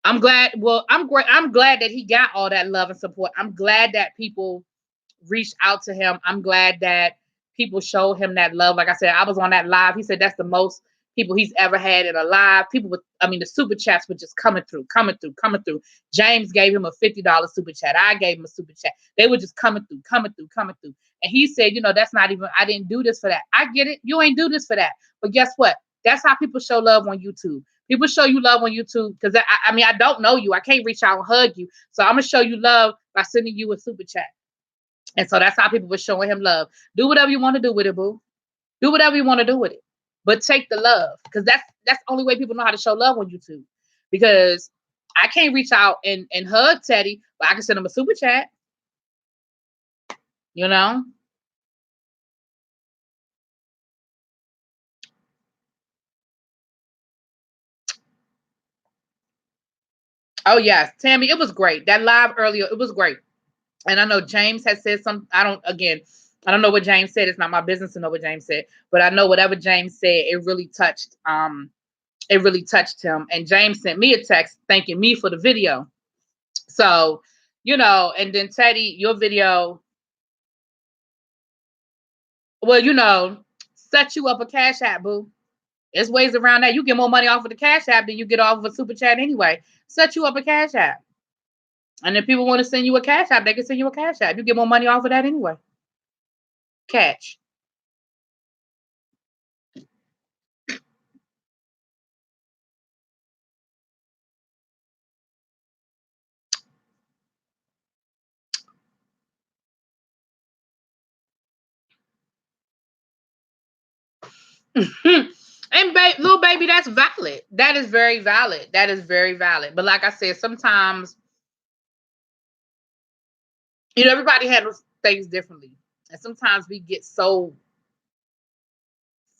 I'm glad. Well, I'm glad that he got all that love and support. I'm glad that people reached out to him. I'm glad that people showed him that love. Like I said, I was on that live. He said that's the most people he's ever had in a live. People with, I mean, the super chats were just coming through. James gave him a $50 super chat. I gave him a super chat. They were just coming through. And he said, that's not even, I didn't do this for that. I get it. You ain't do this for that. But guess what? That's how people show love on YouTube. People show you love on YouTube because I don't know you. I can't reach out and hug you. So I'm going to show you love by sending you a super chat. And so that's how people were showing him love. Do whatever you want to do with it, boo. Do whatever you want to do with it. But take the love, because that's the only way people know how to show love on YouTube. Because I can't reach out and hug Teddy, but I can send him a super chat. Oh yes, Tammy, it was great. That live earlier, it was great. And I know James has said some. I don't know what James said. It's not my business to know what James said, but I know whatever James said, it really touched. It really touched him. And James sent me a text thanking me for the video. So, and then Teddy, your video, well, set you up a Cash App, boo. There's ways around that. You get more money off of the Cash App than you get off of a super chat anyway. Set you up a Cash App. And if people want to send you a Cash App, they can send you a Cash App. You get more money off of that anyway. Catch. And little baby, that's valid. That is very valid. That is very valid. But like I said, sometimes, everybody handles things differently. And sometimes we get so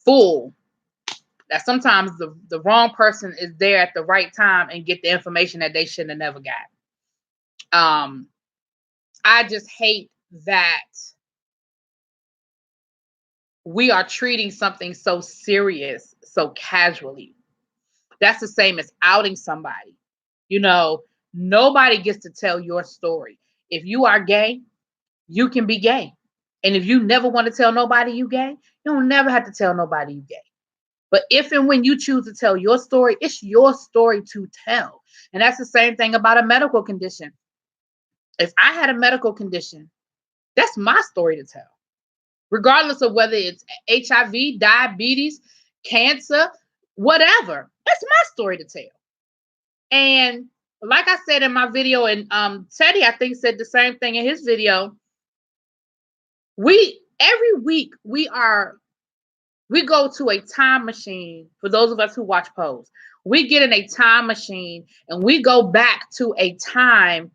full that sometimes the wrong person is there at the right time and get the information that they shouldn't have never got. I just hate that we are treating something so serious so casually. That's the same as outing somebody. Nobody gets to tell your story. If you are gay, you can be gay. And if you never want to tell nobody you gay, you don't never have to tell nobody you gay. But if and when you choose to tell your story, it's your story to tell. And that's the same thing about a medical condition. If I had a medical condition, that's my story to tell. Regardless of whether it's HIV, diabetes, cancer, whatever. That's my story to tell. And like I said in my video, and Teddy, I think, said the same thing in his video. Every week we go to a time machine. For those of us who watch Pose, we get in a time machine and we go back to a time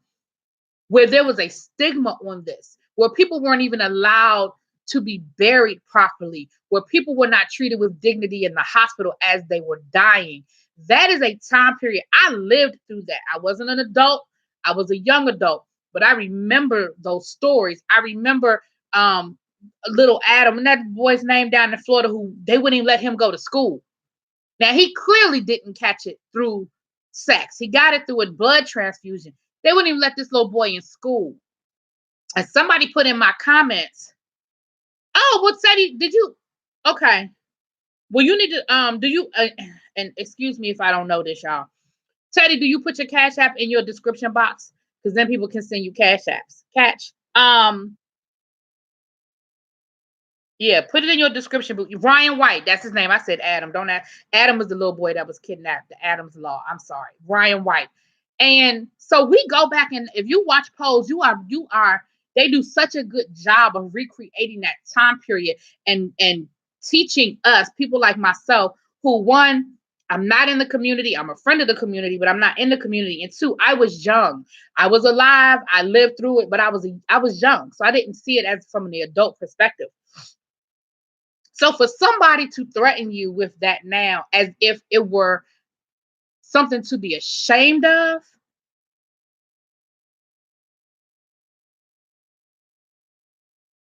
where there was a stigma on this, where people weren't even allowed to be buried properly, where people were not treated with dignity in the hospital as they were dying. That is a time period. I lived through that. I wasn't an adult. I was a young adult, but I remember those stories. I remember little Adam, and that boy's name down in Florida, who they wouldn't even let him go to school. Now, he clearly didn't catch it through sex. He got it through a blood transfusion. They wouldn't even let this little boy in school. And somebody put in my comments, oh, well, Teddy, did you? Okay. Well, you need to, do you, and excuse me if I don't know this, y'all. Teddy, do you put your Cash App in your description box? Because then people can send you Cash Apps. Catch. Yeah, put it in your description. But Ryan White, that's his name. I said Adam. Don't ask. Adam was the little boy that was kidnapped. The Adam's Law. I'm sorry. Ryan White. And so we go back, and if you watch Pose, they do such a good job of recreating that time period and teaching us, people like myself, who, one, I'm not in the community. I'm a friend of the community, but I'm not in the community. And two, I was young. I was alive. I lived through it, but I was young. So I didn't see it as from the adult perspective. So for somebody to threaten you with that now, as if it were something to be ashamed of,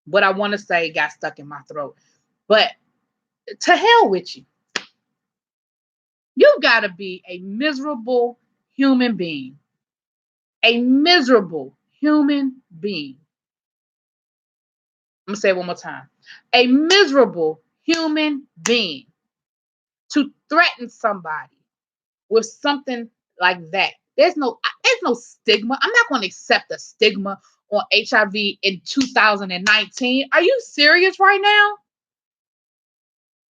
what I want to say got stuck in my throat. But to hell with you. You got to be a miserable human being. A miserable human being I'm going to say it one more time. A miserable human being to threaten somebody with something like that. There's no stigma. I'm not going to accept a stigma on HIV in 2019. Are you serious right now?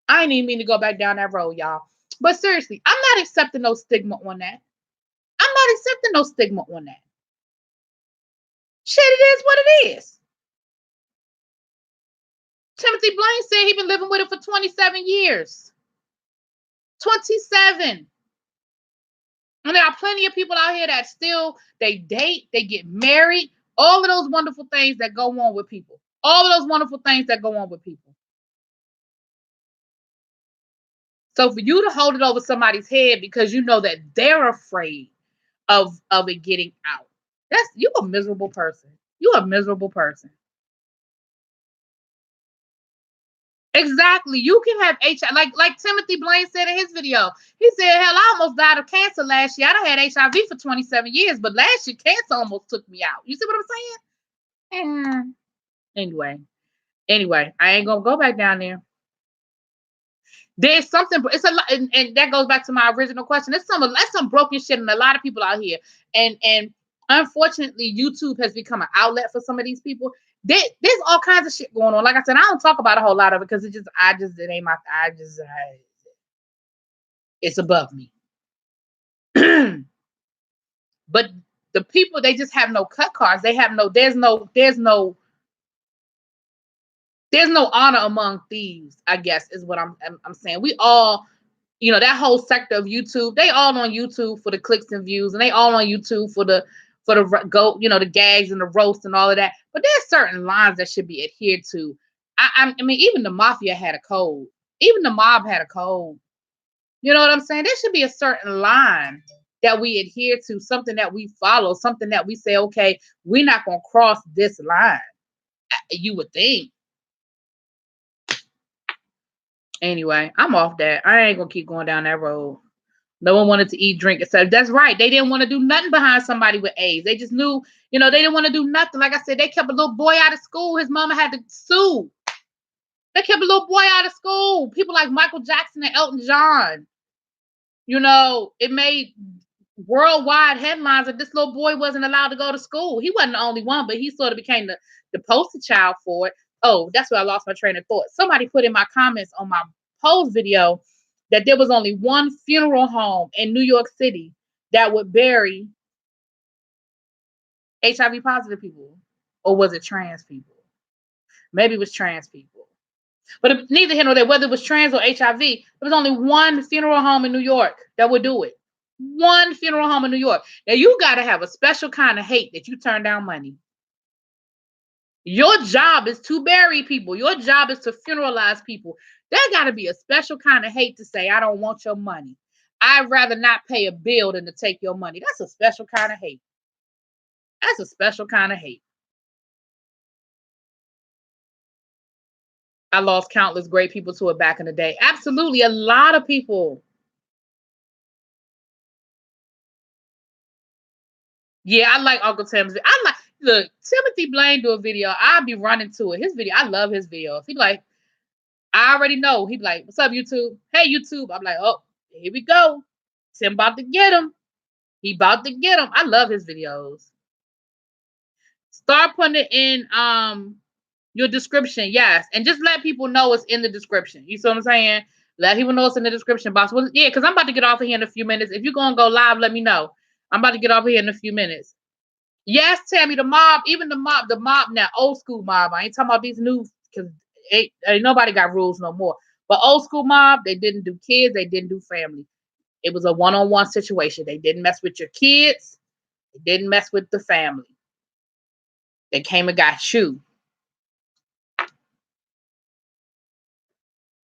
I ain't even mean to go back down that road, y'all. But seriously, I'm not accepting no stigma on that. I'm not accepting no stigma on that. Shit, it is what it is. Timothy Blaine said he been living with it for 27 years. 27. And there are plenty of people out here that still, they date, they get married, all of those wonderful things that go on with people. All of those wonderful things that go on with people. So for you to hold it over somebody's head because you know that they're afraid of it getting out, you a miserable person. You a miserable person. Exactly. You can have HIV, like Timothy Blaine said in his video. He said, hell, I almost died of cancer last year. I done had HIV for 27 years, but last year cancer almost took me out. You see what I'm saying? Anyway, I ain't gonna go back down there. There's something, it's a lot, and that goes back to my original question. That's some broken shit in a lot of people out here. And unfortunately, YouTube has become an outlet for some of these people. There's all kinds of shit going on. Like I said, I don't talk about a whole lot of it because it ain't my, it's above me. But the people, they just have no cut cards. They have there's no honor among thieves, I guess is what I'm saying. We all, that whole sector of YouTube, they all on YouTube for the clicks and views, and they all on YouTube for the the gags and the roast and all of that. But there's certain lines that should be adhered to. I mean, even the mafia had a code. Even the mob had a code. You know what I'm saying? There should be a certain line that we adhere to, something that we follow, something that we say, okay, we're not going to cross this line. You would think. Anyway, I'm off that. I ain't going to keep going down that road. No one wanted to eat, drink, etc. That's right. They didn't want to do nothing behind somebody with AIDS. They just knew, they didn't want to do nothing. Like I said, they kept a little boy out of school. His mama had to sue. They kept a little boy out of school. People like Michael Jackson and Elton John. It made worldwide headlines that this little boy wasn't allowed to go to school. He wasn't the only one, but he sort of became the poster child for it. Oh, that's where I lost my train of thought. Somebody put in my comments on my post video that there was only one funeral home in New York City that would bury HIV positive people. Or was it trans people? Maybe it was trans people. But neither here nor there, whether it was trans or HIV, there was only one funeral home in New York that would do it. One funeral home in New York. Now, you got to have a special kind of hate that you turn down money. Your job is to bury people. Your job is to funeralize people. There got to be a special kind of hate to say, I don't want your money. I'd rather not pay a bill than to take your money. That's a special kind of hate. That's a special kind of hate. I lost countless great people to it back in the day. Absolutely. A lot of people. Yeah, I like Uncle Tim's. Look, Timothy Blaine do a video. I'll be running to it. His video, I love his videos. He like, I already know. He be like, what's up, YouTube? Hey, YouTube. I'm like, oh, here we go. Tim about to get him. He about to get him. I love his videos. Start putting it in your description, yes. And just let people know it's in the description. You see what I'm saying? Let people know it's in the description box. Well, yeah, because I'm about to get off of here in a few minutes. If you're going to go live, let me know. I'm about to get off of here in a few minutes. Yes, Tammy, the mob, even the mob now, old school mob. I ain't talking about these new, because ain't nobody got rules no more. But old school mob, they didn't do kids, they didn't do family. It was a one-on-one situation. They didn't mess with your kids. They didn't mess with the family. They came and got you.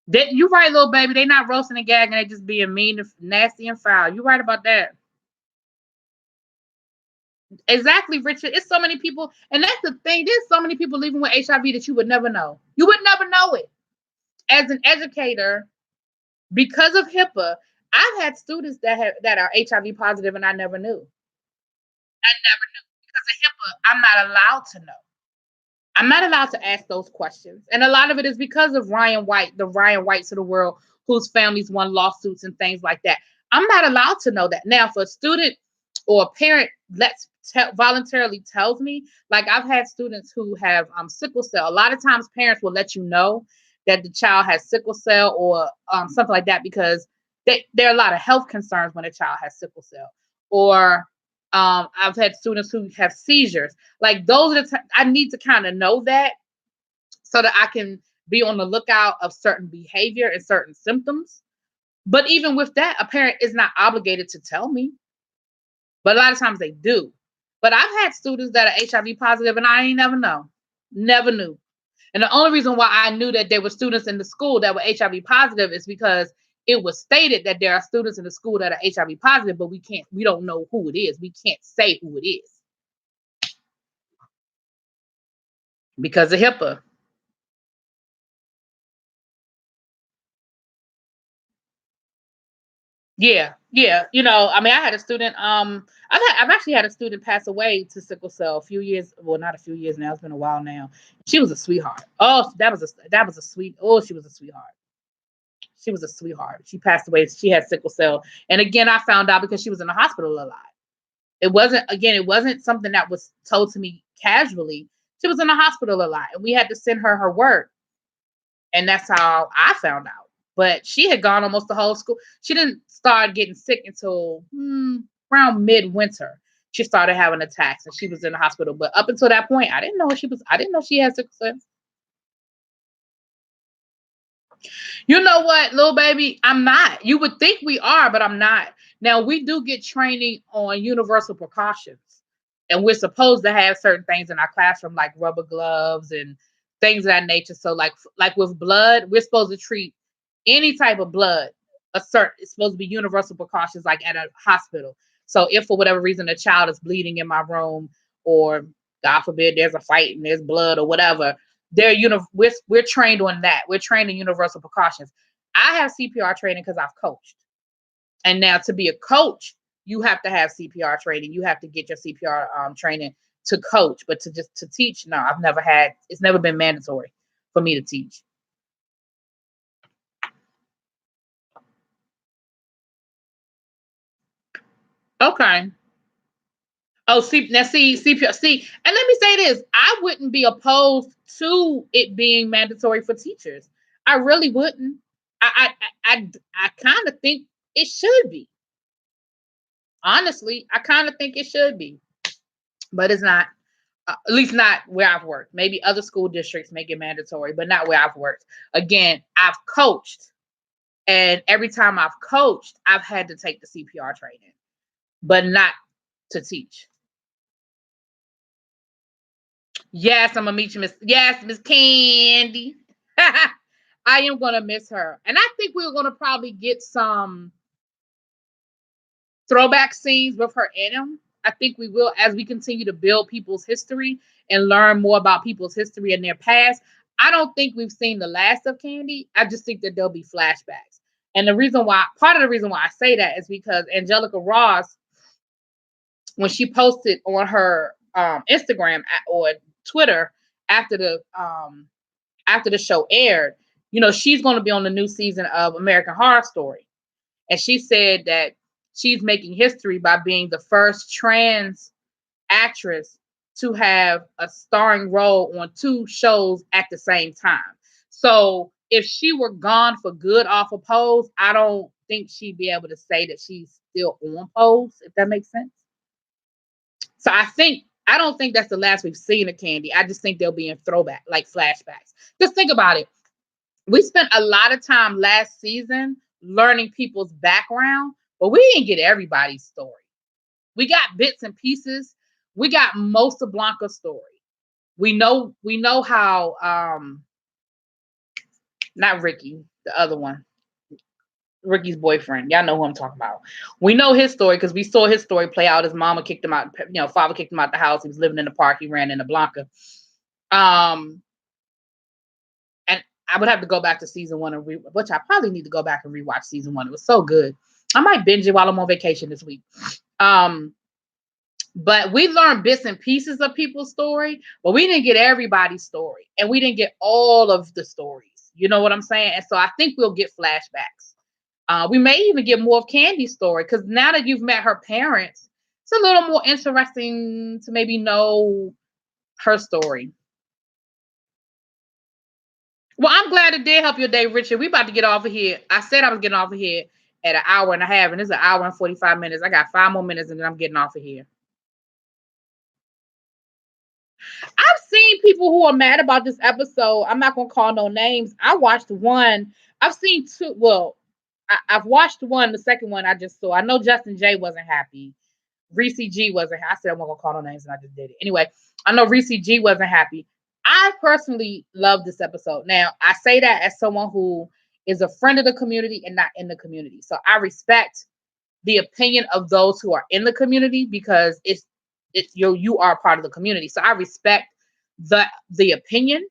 You right, little baby. They not roasting and gagging. They just being mean, and nasty, and foul. You right about that. Exactly, Richard. It's so many people, and that's the thing. There's so many people living with HIV that you would never know. You would never know it. As an educator, because of HIPAA, I've had students that are HIV positive, and I never knew. I never knew because of HIPAA. I'm not allowed to know. I'm not allowed to ask those questions. And a lot of it is because of Ryan White, the Ryan Whites of the world, whose families won lawsuits and things like that. I'm not allowed to know that. Now, if a student or a parent voluntarily tells me, like I've had students who have sickle cell. A lot of times parents will let you know that the child has sickle cell or something like that because there are a lot of health concerns when a child has sickle cell. Or I've had students who have seizures. Like those are I need to kind of know that so that I can be on the lookout of certain behavior and certain symptoms. But even with that, a parent is not obligated to tell me. But a lot of times they do. But I've had students that are HIV positive and I ain't never know. Never knew. And the only reason why I knew that there were students in the school that were HIV positive is because it was stated that there are students in the school that are HIV positive, but we don't know who it is. We can't say who it is because of HIPAA. Yeah, yeah. I mean, I had a student. I've actually had a student pass away to sickle cell a few years. Well, not a few years now. It's been a while now. She was a sweetheart. Oh, that was a sweet. Oh, she was a sweetheart. She was a sweetheart. She passed away. She had sickle cell, and again, I found out because she was in the hospital a lot. It wasn't something that was told to me casually. She was in the hospital a lot, and we had to send her work, and that's how I found out. But she had gone almost the whole school. She didn't start getting sick until around midwinter. She started having attacks, and she was in the hospital. But up until that point, I didn't know she was. I didn't know she had sickle cell. You know what, little baby? I'm not. You would think we are, but I'm not. Now, we do get training on universal precautions, and we're supposed to have certain things in our classroom, like rubber gloves and things of that nature. So, like with blood, we're supposed to treat any type of blood it's supposed to be universal precautions, like at a hospital. So, if for whatever reason a child is bleeding in my room, or God forbid there's a fight and there's blood or whatever, we're trained on that. We're trained in universal precautions. I have CPR training because I've coached. And now to be a coach, you have to have CPR training. You have to get your CPR training to coach, but to teach, no, it's never been mandatory for me to teach. Okay. Oh, CPR. See, and let me say this: I wouldn't be opposed to it being mandatory for teachers. I really wouldn't. I kind of think it should be. Honestly, I kind of think it should be, but it's not. At least not where I've worked. Maybe other school districts make it mandatory, but not where I've worked. Again, I've coached, and every time I've coached, I've had to take the CPR training, but not to teach. Yes, I'm gonna meet you, Miss Candy. I am gonna miss her, and I think we're gonna probably get some throwback scenes with her in them. I think we will, as we continue to build people's history and learn more about people's history and their past. I don't think we've seen the last of Candy. I just think that there'll be flashbacks. And part of the reason why I say that is because Angelica Ross, when she posted on her Instagram or Twitter after the show aired, she's going to be on the new season of American Horror Story. And she said that she's making history by being the first trans actress to have a starring role on two shows at the same time. So if she were gone for good off of Pose, I don't think she'd be able to say that she's still on Pose, if that makes sense. So I don't think that's the last we've seen of Candy. I just think they'll be in throwback, like flashbacks. Just think about it. We spent a lot of time last season learning people's background, but we didn't get everybody's story. We got bits and pieces. We got most of Blanca's story. We know how not Ricky, the other one, Ricky's boyfriend. Y'all know who I'm talking about. We know his story because we saw his story play out. His mama kicked him out. Father kicked him out the house. He was living in the park. He ran into Blanca. And I would have to go back to season one which I probably need to go back and rewatch season one. It was so good. I might binge it while I'm on vacation this week. But we learned bits and pieces of people's story, but we didn't get everybody's story, and we didn't get all of the stories. You know what I'm saying? And so I think we'll get flashbacks. We may even get more of Candy's story, because now that you've met her parents, it's a little more interesting to maybe know her story. Well, I'm glad it did help your day, Richard. We about to get off of here. I said I was getting off of here at an hour and a half, and it's an hour and 45 minutes. I got 5 more minutes, and then I'm getting off of here. I've seen people who are mad about this episode. I'm not gonna call no names. I watched one. I've seen two. Well, I've watched one. The second one I just saw. I know Justin J wasn't happy. Reese G wasn't. I said I wasn't gonna call no names, and I just did it anyway. I know Reese G wasn't happy. I personally love this episode. Now I say that as someone who is a friend of the community and not in the community. So I respect the opinion of those who are in the community, because it's you are a part of the community. So I respect the opinion.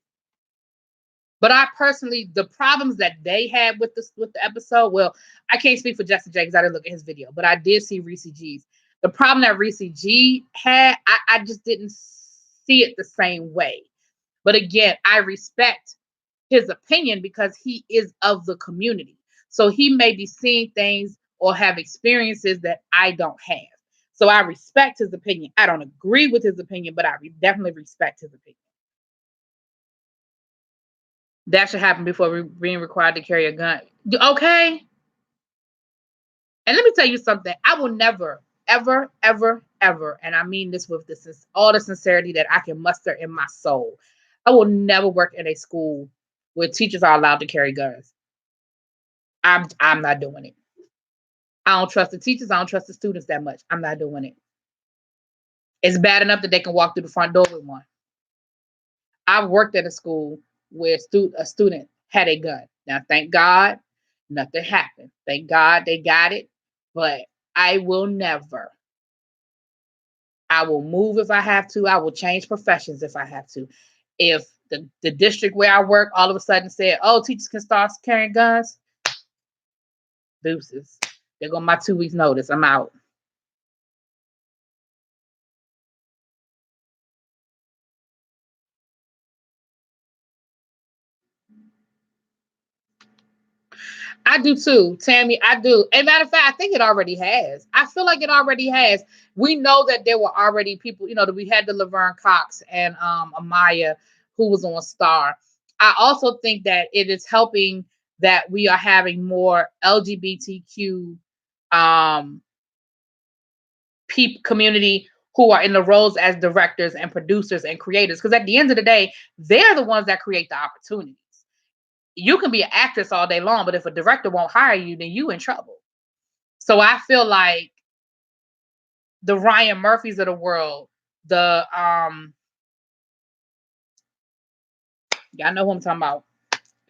But I personally, the problems that they had with the episode, well, I can't speak for Justin J because I didn't look at his video, but I did see Reese G's. The problem that Reese G had, I just didn't see it the same way. But again, I respect his opinion because he is of the community. So he may be seeing things or have experiences that I don't have. So I respect his opinion. I don't agree with his opinion, but I definitely respect his opinion. That should happen before being required to carry a gun. Okay. And let me tell you something. I will never, ever, ever, ever, and I mean this with all the sincerity that I can muster in my soul. I will never work in a school where teachers are allowed to carry guns. I'm not doing it. I don't trust the teachers. I don't trust the students that much. I'm not doing it. It's bad enough that they can walk through the front door with one. I've worked at a school where a student had a gun. Now, thank God, nothing happened. Thank God they got it. But I will never. I will move if I have to. I will change professions if I have to. If the district where I work all of a sudden said, oh, teachers can start carrying guns, deuces. There go my 2 weeks notice. I'm out. I do too, Tammy. I do. As a matter of fact, I think it already has. I feel like it already has. We know that there were already people, that we had the Laverne Cox and Amaya who was on Star. I also think that it is helping that we are having more LGBTQ community who are in the roles as directors and producers and creators. Because at the end of the day, they're the ones that create the opportunities. You can be an actress all day long, but if a director won't hire you, then you in trouble. So I feel like the Ryan Murphys of the world, the y'all know who I'm talking about.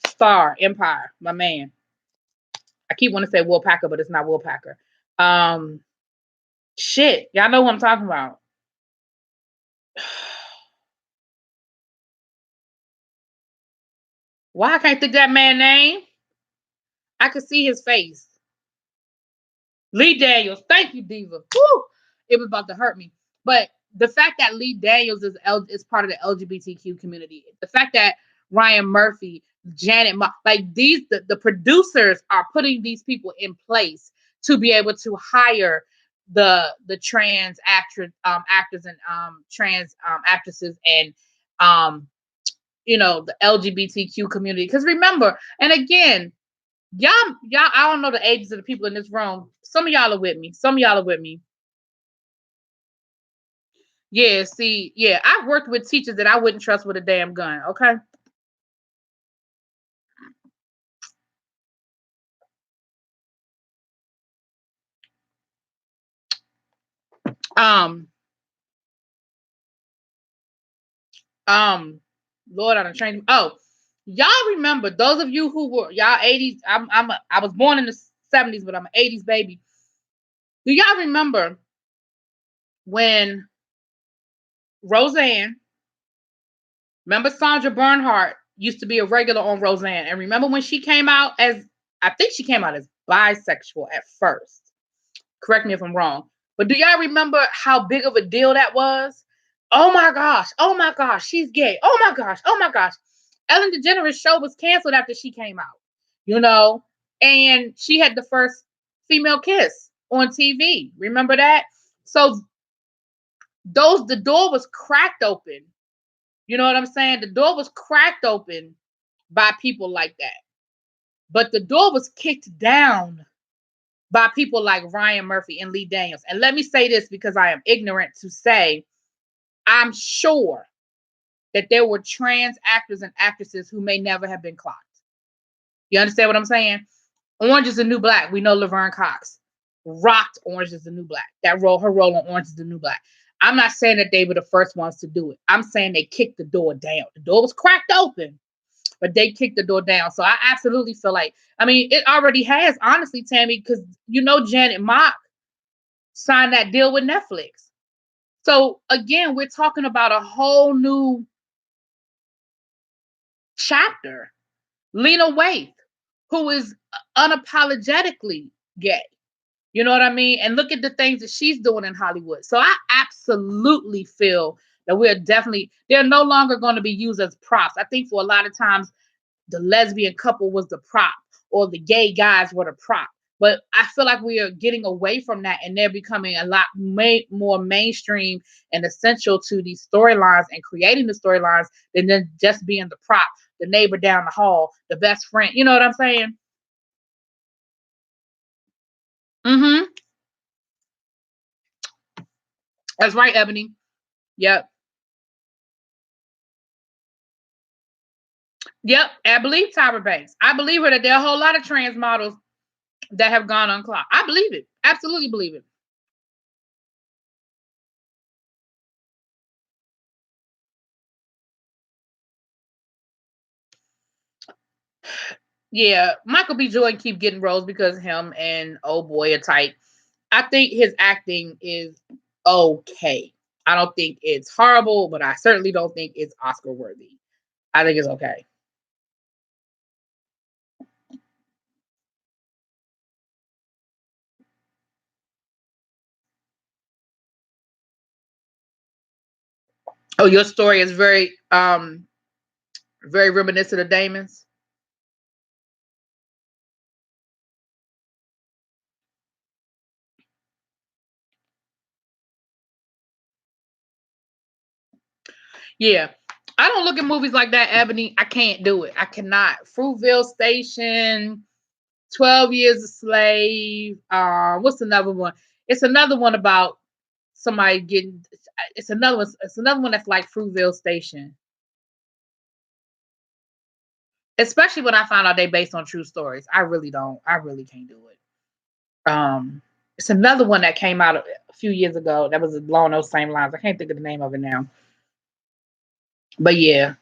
Star, Empire, my man. I keep wanting to say Will Packer, but it's not Will Packer. Shit, y'all know who I'm talking about. Why I can't think that man's name? I could see his face. Lee Daniels. Thank you, Diva. Woo! It was about to hurt me. But the fact that Lee Daniels is part of the LGBTQ community, the fact that Ryan Murphy, Janet, like the producers are putting these people in place to be able to hire the trans actors and trans actresses and the LGBTQ community. Because remember, and again, y'all, I don't know the ages of the people in this room. Some of y'all are with me. Yeah, see, yeah, I've worked with teachers that I wouldn't trust with a damn gun, okay? Lord, I done changed. Oh, y'all remember, those of you who were y'all 80s, I was born in the 70s, but I'm an 80s baby. Do y'all remember when Roseanne, remember Sandra Bernhardt used to be a regular on Roseanne, and remember when she came out as, I think she came out as bisexual at first. Correct me if I'm wrong. But do y'all remember how big of a deal that was? Oh my gosh. Oh my gosh. She's gay. Oh my gosh. Oh my gosh. Ellen DeGeneres' show was canceled after she came out, you know, and she had the first female kiss on TV. Remember that? So the door was cracked open. You know what I'm saying? The door was cracked open by people like that. But the door was kicked down by people like Ryan Murphy and Lee Daniels. And let me say this because I am ignorant to say, I'm sure that there were trans actors and actresses who may never have been clocked. You understand what I'm saying? Orange is the New Black. We know Laverne Cox rocked Orange is the New Black. Her role on Orange is the New Black. I'm not saying that they were the first ones to do it. I'm saying they kicked the door down. The door was cracked open, but they kicked the door down. So I absolutely feel like, I mean, it already has, honestly, Tammy, because Janet Mock signed that deal with Netflix. So again, we're talking about a whole new chapter. Lena Waithe, who is unapologetically gay. You know what I mean? And look at the things that she's doing in Hollywood. So I absolutely feel that they're no longer going to be used as props. I think for a lot of times, the lesbian couple was the prop or the gay guys were the prop. But I feel like we are getting away from that and they're becoming a lot more mainstream and essential to these storylines and creating the storylines than just being the prop, the neighbor down the hall, the best friend. You know what I'm saying? Mm-hmm. That's right, Ebony. Yep. Yep. I believe Tyra Banks. I believe her that there are a whole lot of trans models that have gone unclocked. I believe it. Absolutely believe it. Yeah, Michael B. Jordan keep getting roles because him and old boy are tight. I think his acting is okay. I don't think it's horrible, but I certainly don't think it's Oscar worthy. I think it's okay. Oh, your story is very reminiscent of Damon's. Yeah. I don't look at movies like that, Ebony. I can't do it. I cannot. Fruitvale Station, 12 Years a Slave. What's another one? It's another one about somebody getting. It's another one. It's another one that's like Fruitvale Station. Especially when I find out they based on true stories. I really don't. I really can't do it. It's another one that came out a few years ago that was along those same lines. I can't think of the name of it now. But yeah,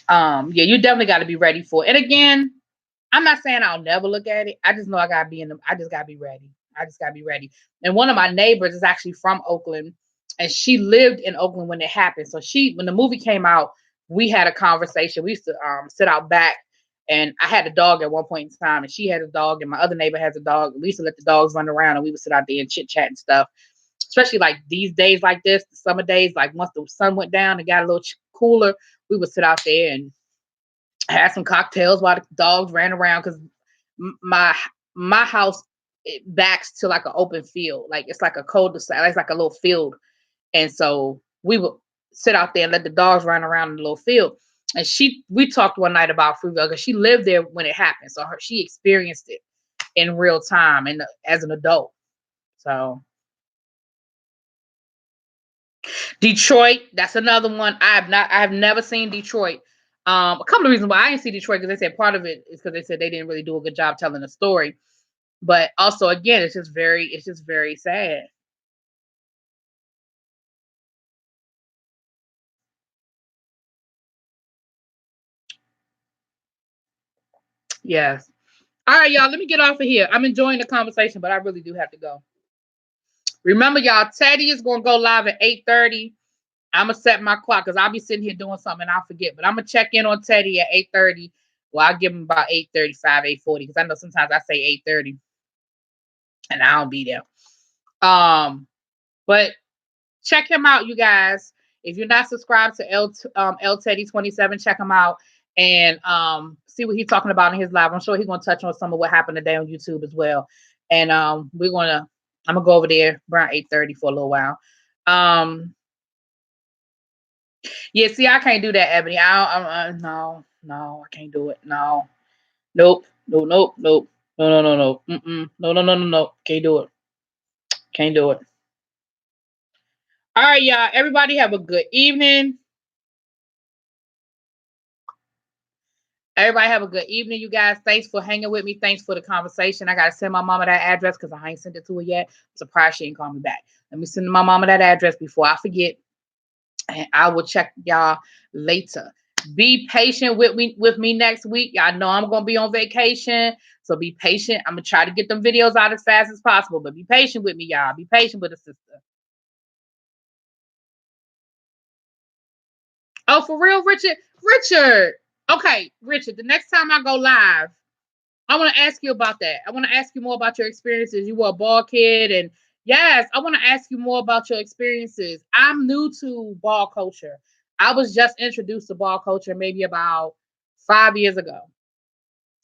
yeah, you definitely got to be ready for it. And again, I'm not saying I'll never look at it. I just know I gotta be in the. I just gotta be ready. I just gotta be ready. And one of my neighbors is actually from Oakland, and she lived in Oakland when it happened. So when the movie came out, we had a conversation. We used to sit out back, and I had a dog at one point in time, and she had a dog, and my other neighbor has a dog. We used to let the dogs run around, and we would sit out there and chit chat and stuff. Especially like these days like this, the summer days, like once the sun went down and got a little cooler, we would sit out there and had some cocktails while the dogs ran around because my my house it backs to like an open field, like it's like a cul-de-sac, it's like a little field, and so we would sit out there and let the dogs run around in the little field. And we talked one night about Fruitvale because she lived there when it happened, so she experienced it in real time and as an adult. So Detroit, that's another one. I have never seen Detroit. A couple of reasons why I didn't see Detroit because they said part of it is because they said they didn't really do a good job telling the story. But also again, it's just very sad. Yes. All right, y'all, let me get off of here. I'm enjoying the conversation, but I really do have to go. Remember, y'all, Teddy is gonna go live at 8:30. I'm gonna set my clock because I'll be sitting here doing something and I'll forget. But I'm gonna check in on Teddy at 8:30. Well, I'll give him about 8:35, 8:40, because I know sometimes I say 8:30 and I don't be there. Um, But check him out, you guys. If you're not subscribed to L Teddy 27, check him out and see what he's talking about in his live. I'm sure he's gonna touch on some of what happened today on YouTube as well. And I'm gonna go over there around 8:30 for a little while. Yeah, see, I can't do that, Ebony. No, I can't do it. No, nope, no, nope, nope, no, no, no, no, no, no, no, no, no, can't do it. Can't do it. All right, y'all. Everybody have a good evening. Everybody have a good evening, you guys. Thanks for hanging with me. Thanks for the conversation. I gotta send my mama that address because I ain't sent it to her yet. I'm surprised she ain't called me back. Let me send my mama that address before I forget. And I will check y'all later. Be patient with me next week. Y'all know I'm gonna be on vacation, so be patient. I'm gonna try to get them videos out as fast as possible, but be patient with me, y'all. Be patient with a sister. Oh, for real, Richard? Richard. Okay, Richard, the next time I go live, I want to ask you about that. I want to ask you more about your experiences. You were a ball kid, and yes, I want to ask you more about your experiences. I'm new to ball culture. I was just introduced to ball culture maybe about 5 years ago,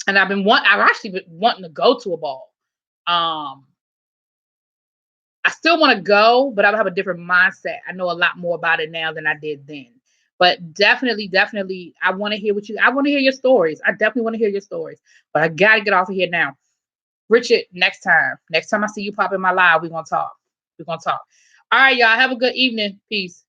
and I've actually been wanting to go to a ball. I still want to go, but I have a different mindset. I know a lot more about it now than I did then. But definitely, I want to hear I want to hear your stories. I definitely want to hear your stories. But I gotta get off of here now. Richard, next time I see you pop in my live, we're gonna talk. All right, y'all. Have a good evening. Peace.